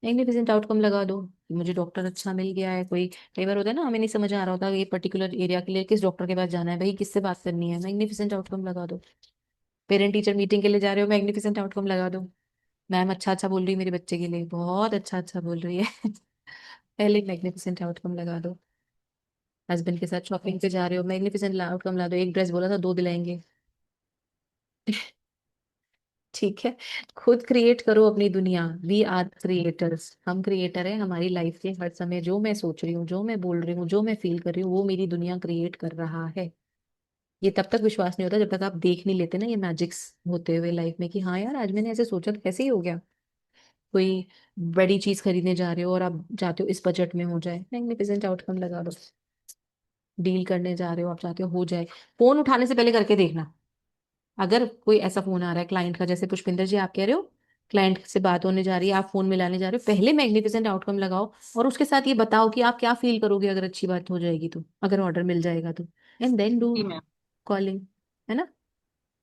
मैग्निफिसेंट आउटकम लगा दो कि मुझे डॉक्टर अच्छा मिल गया है। कोई कई बार होता है ना, हमें नहीं समझ आ रहा होता ये पर्टिकुलर एरिया के लिए किस डॉक्टर के पास जाना है, भाई किससे बात करनी है, मैग्निफिसेंट आउटकम लगा दो। पेरेंट टीचर मीटिंग के लिए जा रहे हो, मैग्निफिसेंट आउटकम लगा दो। मैम अच्छा अच्छा बोल रही है मेरे बच्चे के लिए, बहुत अच्छा अच्छा बोल रही है पहले मैग्निफिसेंट आउटकम लगा दो। हस्बैंड के साथ शॉपिंग पे जा रहे हो, मैग्निफिसेंट आउटकम ला दो, एक ड्रेस बोला था 2 दिलाएंगे ठीक है, खुद क्रिएट करो अपनी दुनिया, वी आर क्रिएटर्स, हम क्रिएटर हैं हमारी लाइफ के। हर समय जो मैं सोच रही हूँ, जो मैं बोल रही हूँ, जो मैं फील कर रही हूँ, वो मेरी दुनिया क्रिएट कर रहा है। ये तब तक विश्वास नहीं होता जब तक आप देख नहीं लेते ना ये मैजिक्स होते हुए लाइफ में, कि हाँ यार आज मैंने ऐसे सोचा तो कैसे ही हो गया। कोई बड़ी चीज खरीदने जा रहे हो और आप चाहते हो इस बजट में हो जाए, मैग्निफिसेंट आउटकम लगा दो। डील करने जा रहे हो, आप चाहते हो जाए, फोन उठाने से पहले करके देखना। अगर कोई ऐसा फोन आ रहा है क्लाइंट का, जैसे पुष्पिंदर जी आप कह रहे हो, क्लाइंट से बात होने जा रही है, आप फोन मिलाने जा रहे हो, पहले मैग्निफिसेंट आउटकम लगाओ और उसके साथ ये बताओ कि आप क्या फील करोगे अगर अच्छी बात हो जाएगी तो, अगर ऑर्डर मिल जाएगा तो, एंड देन डू जी मैम। कॉलिंग, है ना।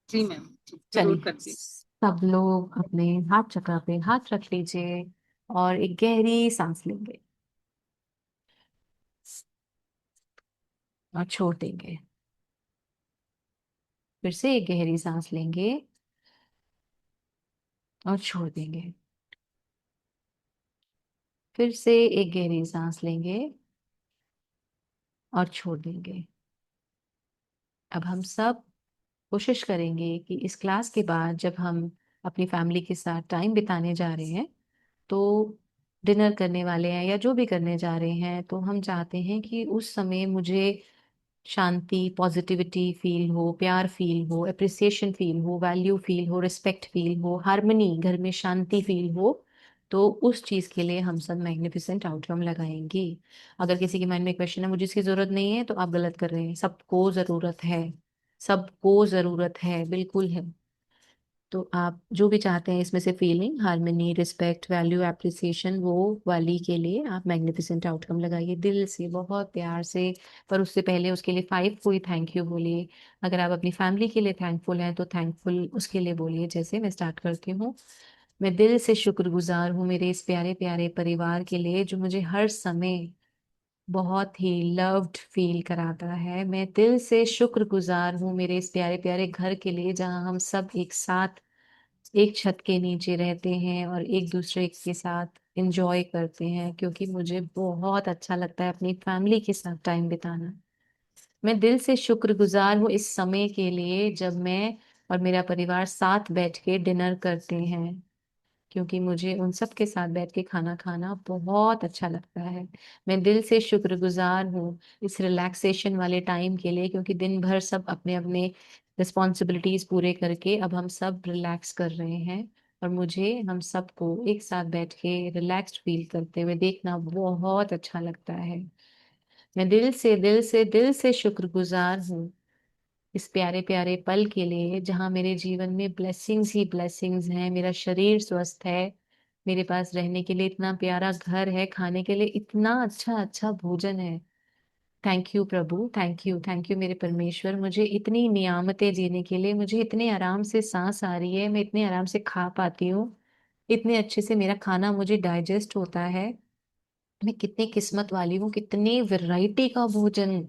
जी मैम, जरूर चलिए, करती हूँ। सब लोग अपने हाथ चक्र पे हाथ रख लीजिए और एक गहरी सांस लेंगे और छोड़ देंगे। फिर से एक गहरी सांस लेंगे और छोड़ देंगे। फिर से एक गहरी सांस लेंगे और छोड़ देंगे। अब हम सब कोशिश करेंगे कि इस क्लास के बाद जब हम अपनी फैमिली के साथ टाइम बिताने जा रहे हैं, तो डिनर करने वाले हैं या जो भी करने जा रहे हैं, तो हम चाहते हैं कि उस समय मुझे शांति, पॉजिटिविटी फील हो, प्यार फील हो, अप्रिसिएशन फील हो, वैल्यू फील हो, रिस्पेक्ट फील हो, हार्मनी, घर में शांति फील हो। तो उस चीज के लिए हम सब मैग्निफिसेंट आउटकम लगाएंगे। अगर किसी के माइंड में क्वेश्चन है मुझे इसकी जरूरत नहीं है, तो आप गलत कर रहे हैं, सबको जरूरत है, सबको जरूरत है, बिल्कुल है। तो आप जो भी चाहते हैं इसमें से feeling, harmony, respect, value, appreciation, वो वाली के लिए आप मैग्निफिसेंट आउटकम लगाइए दिल से, बहुत प्यार से। पर उससे पहले उसके लिए 5 कोई थैंक यू बोलिए। अगर आप अपनी फैमिली के लिए थैंकफुल हैं तो थैंकफुल उसके लिए बोलिए, जैसे मैं स्टार्ट करती हूँ। मैं दिल से शुक्रगुजार हूँ मेरे इस प्यारे प्यारे परिवार के लिए जो मुझे हर समय बहुत ही लव्ड फील कराता है। मैं दिल से शुक्रगुजार हूँ मेरे इस प्यारे प्यारे घर के लिए जहाँ हम सब एक साथ एक छत के नीचे रहते हैं और एक दूसरे के साथ एंजॉय करते हैं, क्योंकि मुझे बहुत अच्छा लगता है अपनी फैमिली के साथ टाइम बिताना। मैं दिल से शुक्रगुजार हूँ इस समय के लिए जब मैं और मेरा परिवार साथ बैठ के डिनर करते हैं, क्योंकि मुझे उन सब के साथ बैठ के खाना खाना बहुत अच्छा लगता है। मैं दिल से शुक्रगुजार हूँ इस रिलैक्सेशन वाले टाइम के लिए, क्योंकि दिन भर सब अपने अपने रिस्पॉन्सिबिलिटीज पूरे करके अब हम सब रिलैक्स कर रहे हैं, और मुझे हम सबको एक साथ बैठ के रिलैक्स्ड फील करते हुए देखना बहुत अच्छा लगता है। मैं दिल से शुक्रगुजार हूँ इस प्यारे प्यारे पल के लिए जहाँ मेरे जीवन में ब्लेसिंग्स ही ब्लेसिंग्स हैं। मेरा शरीर स्वस्थ है, मेरे पास रहने के लिए इतना प्यारा घर है, खाने के लिए इतना अच्छा अच्छा भोजन है। Thank you Prabhu, thank you मेरे परमेश्वर, मुझे इतनी नियामतें देने के लिए। मुझे इतने आराम से सांस आ रही है, मैं इतने आराम से खा पाती हूँ, इतने अच्छे से मेरा खाना मुझे डाइजेस्ट होता है। मैं कितनी किस्मत वाली हूँ, कितनी वैरायटी का भोजन,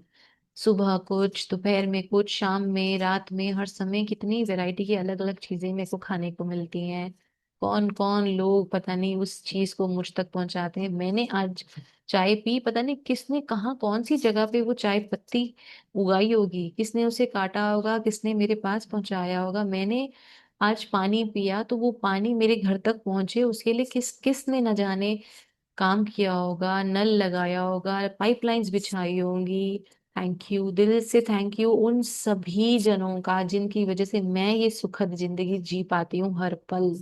सुबह कुछ, दोपहर में कुछ, शाम में, रात में, हर समय कितनी वैरायटी की अलग अलग चीजें मेरे को खाने को मिलती हैं। कौन कौन लोग पता नहीं उस चीज को मुझ तक पहुंचाते हैं। मैंने आज चाय पी, पता नहीं किसने कहाँ कौन सी जगह पे वो चाय पत्ती उगाई होगी, किसने उसे काटा होगा, किसने मेरे पास पहुंचाया होगा। मैंने आज पानी पिया तो वो पानी मेरे घर तक पहुंचे उसके लिए किसने न जाने काम किया होगा, नल लगाया होगा, पाइपलाइंस बिछाई होंगी। थैंक यू, दिल से थैंक यू उन सभी जनों का जिनकी वजह से मैं ये सुखद जिंदगी जी पाती हूँ हर पल।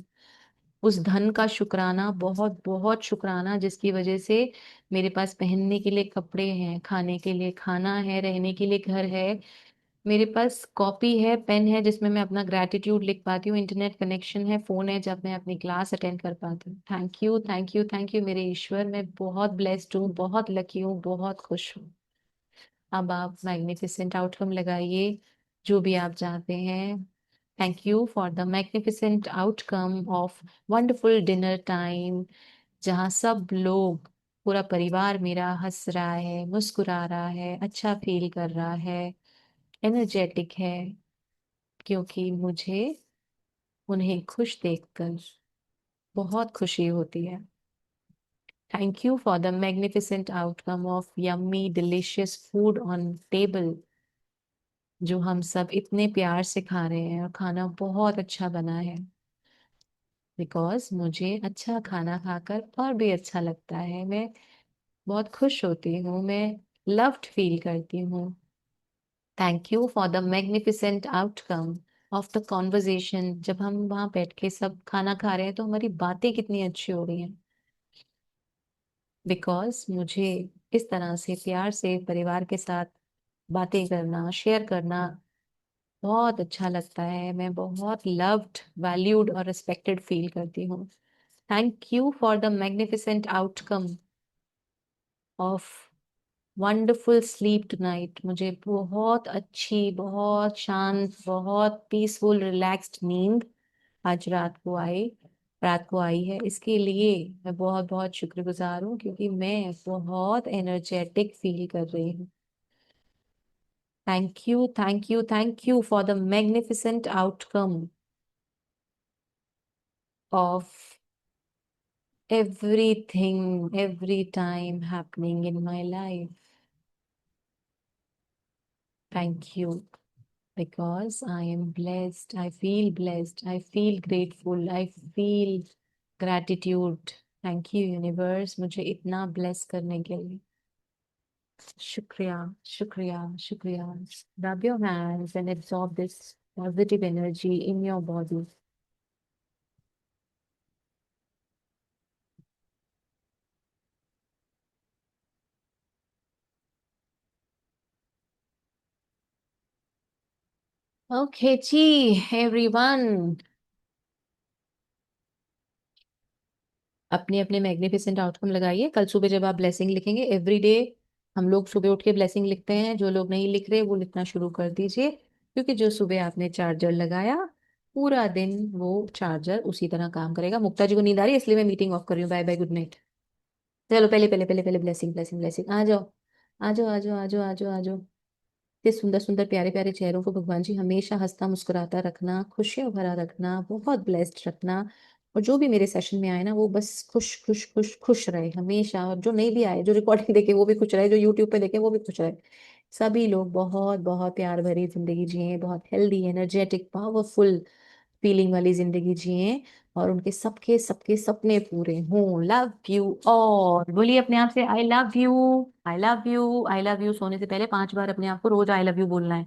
उस धन का शुक्राना, बहुत बहुत शुक्राना जिसकी वजह से मेरे पास पहनने के लिए कपड़े हैं, खाने के लिए खाना है, रहने के लिए घर है, मेरे पास कॉपी है, पेन है जिसमें मैं अपना ग्रैटिट्यूड लिख पाती हूँ, इंटरनेट कनेक्शन है, फोन है जब मैं अपनी क्लास अटेंड कर पाती हूँ। थैंक यू मेरे ईश्वर, मैं बहुत ब्लेस्ड हूँ, बहुत लकी हूँ, बहुत खुश हूँ। अब आप मैग्निफिसेंट आउटकम लगाइए जो भी आप चाहते हैं। Thank you for the magnificent outcome of wonderful dinner time, जहाँ सब लोग, पूरा परिवार मेरा हंस रहा है, मुस्कुरा रहा है, अच्छा फील कर रहा है, एनर्जेटिक है, क्योंकि मुझे उन्हें खुश देखकर बहुत खुशी होती है। Thank you for the magnificent outcome of yummy delicious food on table, जो हम सब इतने प्यार से खा रहे हैं और खाना बहुत अच्छा बना है, बिकॉज मुझे अच्छा खाना खाकर और भी अच्छा लगता है। मैं बहुत खुश होती हूँ, मैं लव्ड फील करती हूँ। Thank you for the magnificent outcome of the conversation, जब हम वहां बैठ के सब खाना खा रहे हैं तो हमारी बातें कितनी अच्छी हो रही हैं, बिकॉज मुझे इस तरह से प्यार से परिवार के साथ बातें करना, शेयर करना बहुत अच्छा लगता है। मैं बहुत लव्ड, वैल्यूड और रिस्पेक्टेड फील करती हूँ। Thank you for the magnificent outcome of wonderful sleep tonight, मुझे बहुत अच्छी, बहुत शांत, बहुत पीसफुल रिलैक्स्ड नींद आज रात को आई है। इसके लिए मैं बहुत बहुत शुक्रगुजार हूँ, क्योंकि मैं बहुत एनर्जेटिक फील कर रही हूँ। Thank you for the magnificent outcome of everything, every time happening in my life. Thank you, because I am blessed. I feel blessed. I feel grateful. I feel gratitude. Thank you, universe, मुझे इतना bless करने के लिए। शुक्रिया, शुक्रिया, शुक्रिया। Rub your hands and absorb this positive energy in your body. Okay, ji, everyone. अपने अपने मैग्निफिसेंट आउटकम लगाइए। कल सुबह जब आप ब्लेसिंग लिखेंगे, एवरी डे हम लोग सुबह उठ के ब्लेसिंग लिखते हैं, जो लोग नहीं लिख रहे वो लिखना शुरू कर दीजिए, क्योंकि जो सुबह आपने चार्जर लगाया पूरा दिन वो चार्जर उसी तरह काम करेगा। मुक्ता जी को नींद आ रही है इसलिए मैं मीटिंग ऑफ कर रही हूँ। Bye bye, good night. चलो पहले पहले पहले पहले ब्लेसिंग ब्लेसिंग ब्लेसिंग। आ जाओ आ जाओ आ जाओ आ जाओ आ जाओ आ जाओ। इतने सुंदर सुंदर प्यारे प्यारे चेहरों को भगवान जी हमेशा हंसता मुस्कुराता रखना, खुशियों भरा रखना, बहुत ब्लेस्ड रखना। और जो भी मेरे सेशन में आए ना वो बस खुश खुश खुश खुश रहे हमेशा। और जो नहीं भी आए, जो रिकॉर्डिंग देखे वो भी खुश रहे, जो यूट्यूब पे देखे वो भी खुश रहे। सभी लोग बहुत बहुत प्यार भरी जिंदगी जिए, बहुत हेल्दी एनर्जेटिक पावरफुल फीलिंग वाली जिंदगी जिए, और उनके सबके सबके सपने पूरे हों। Love you all. बोलिए अपने आप से आई love you, I love you, I love you. सोने से पहले 5 बार अपने आप को रोज आई लव यू बोलना है।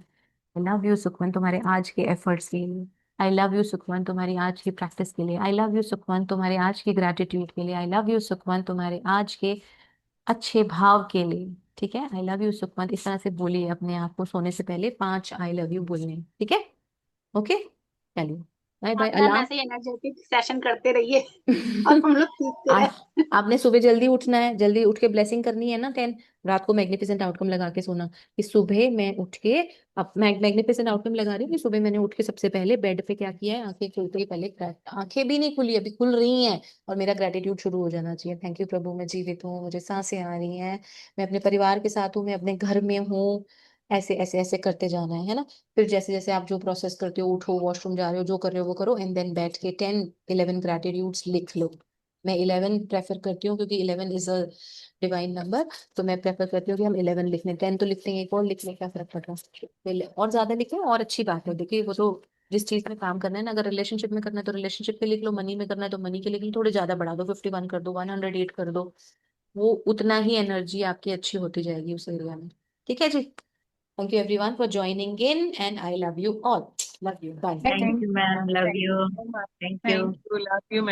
आई लव यू सुखवन तुम्हारे आज के एफर्ट्स के लिए। आई लव यू सुखवन तुम्हारी आज की प्रैक्टिस के लिए। आई लव यू सुखवन तुम्हारे आज की ग्रेटिट्यूड के लिए। आई लव यू सुखवन तुम्हारे आज के अच्छे भाव के लिए। ठीक है, आई लव यू सुखवन इस तरह से बोलिए अपने आप को सोने से पहले 5 आई लव यू बोलने हैं, ठीक है। ओके, चलिए बाय बाय। आप मैम अलार्म। ऐसे ही एनर्जेटिक सेशन करते रहिए और हम लोग सीखते आज रहे। आपने सुबह जल्दी उठना है, जल्दी उठ के ब्लेसिंग करनी है ना 10। रात को मैग्निफिसेंट आउटकम लगा के सोना कि सुबह मैं उठ के, अब मैग्निफिसेंट आउटकम लगा रही हूँ कि सुबह मैंने उठ के सबसे पहले बेड पे क्या किया है, आंखें खुलते ही पहले आंखें भी नहीं खुली, अभी खुल रही हैं, और मेरा ग्रेटिट्यूड शुरू हो जाना चाहिए। थैंक यू प्रभु, मैं जीवित हूँ, मुझे सांसें आ रही हैं, मैं अपने परिवार के साथ हूँ, मैं अपने घर में हूँ। ऐसे ऐसे ऐसे करते जाना है ना। फिर जैसे जैसे आप जो प्रोसेस करते हो, उठो, वॉशरूम जा रहे हो, जो कर रहे हो वो करो, एंड देन बैठ के 10-11 ग्रेटिट्यूड्स लिख लो। मैं 11 प्रेफर करती हूँ क्योंकि 11 इज अ डिवाइन नंबर। तो मैं प्रेफर करती हूँ कि हम 11 लिख लें। 10 तो लिखते हैं, एक और लिखने का फर्क पड़ रहा है, और ज्यादा लिखें और अच्छी बात है। देखिए वो तो जिस चीज में काम करना है ना, अगर रिलेशनशिप में करना है तो रिलेशनशिप के लिख लो, मनी में करना है तो मनी के लिख लो, थोड़े ज्यादा बढ़ा दो, 51 कर दो, 108 कर दो। वो उतना ही एनर्जी आपकी अच्छी होती जाएगी उस एरिया में। ठीक है जी। Thank you everyone for joining in, and I love you all. Love you, bye. Thank thank you ma'am, love you you. So much. Thank you. Thank you, love you ma'am.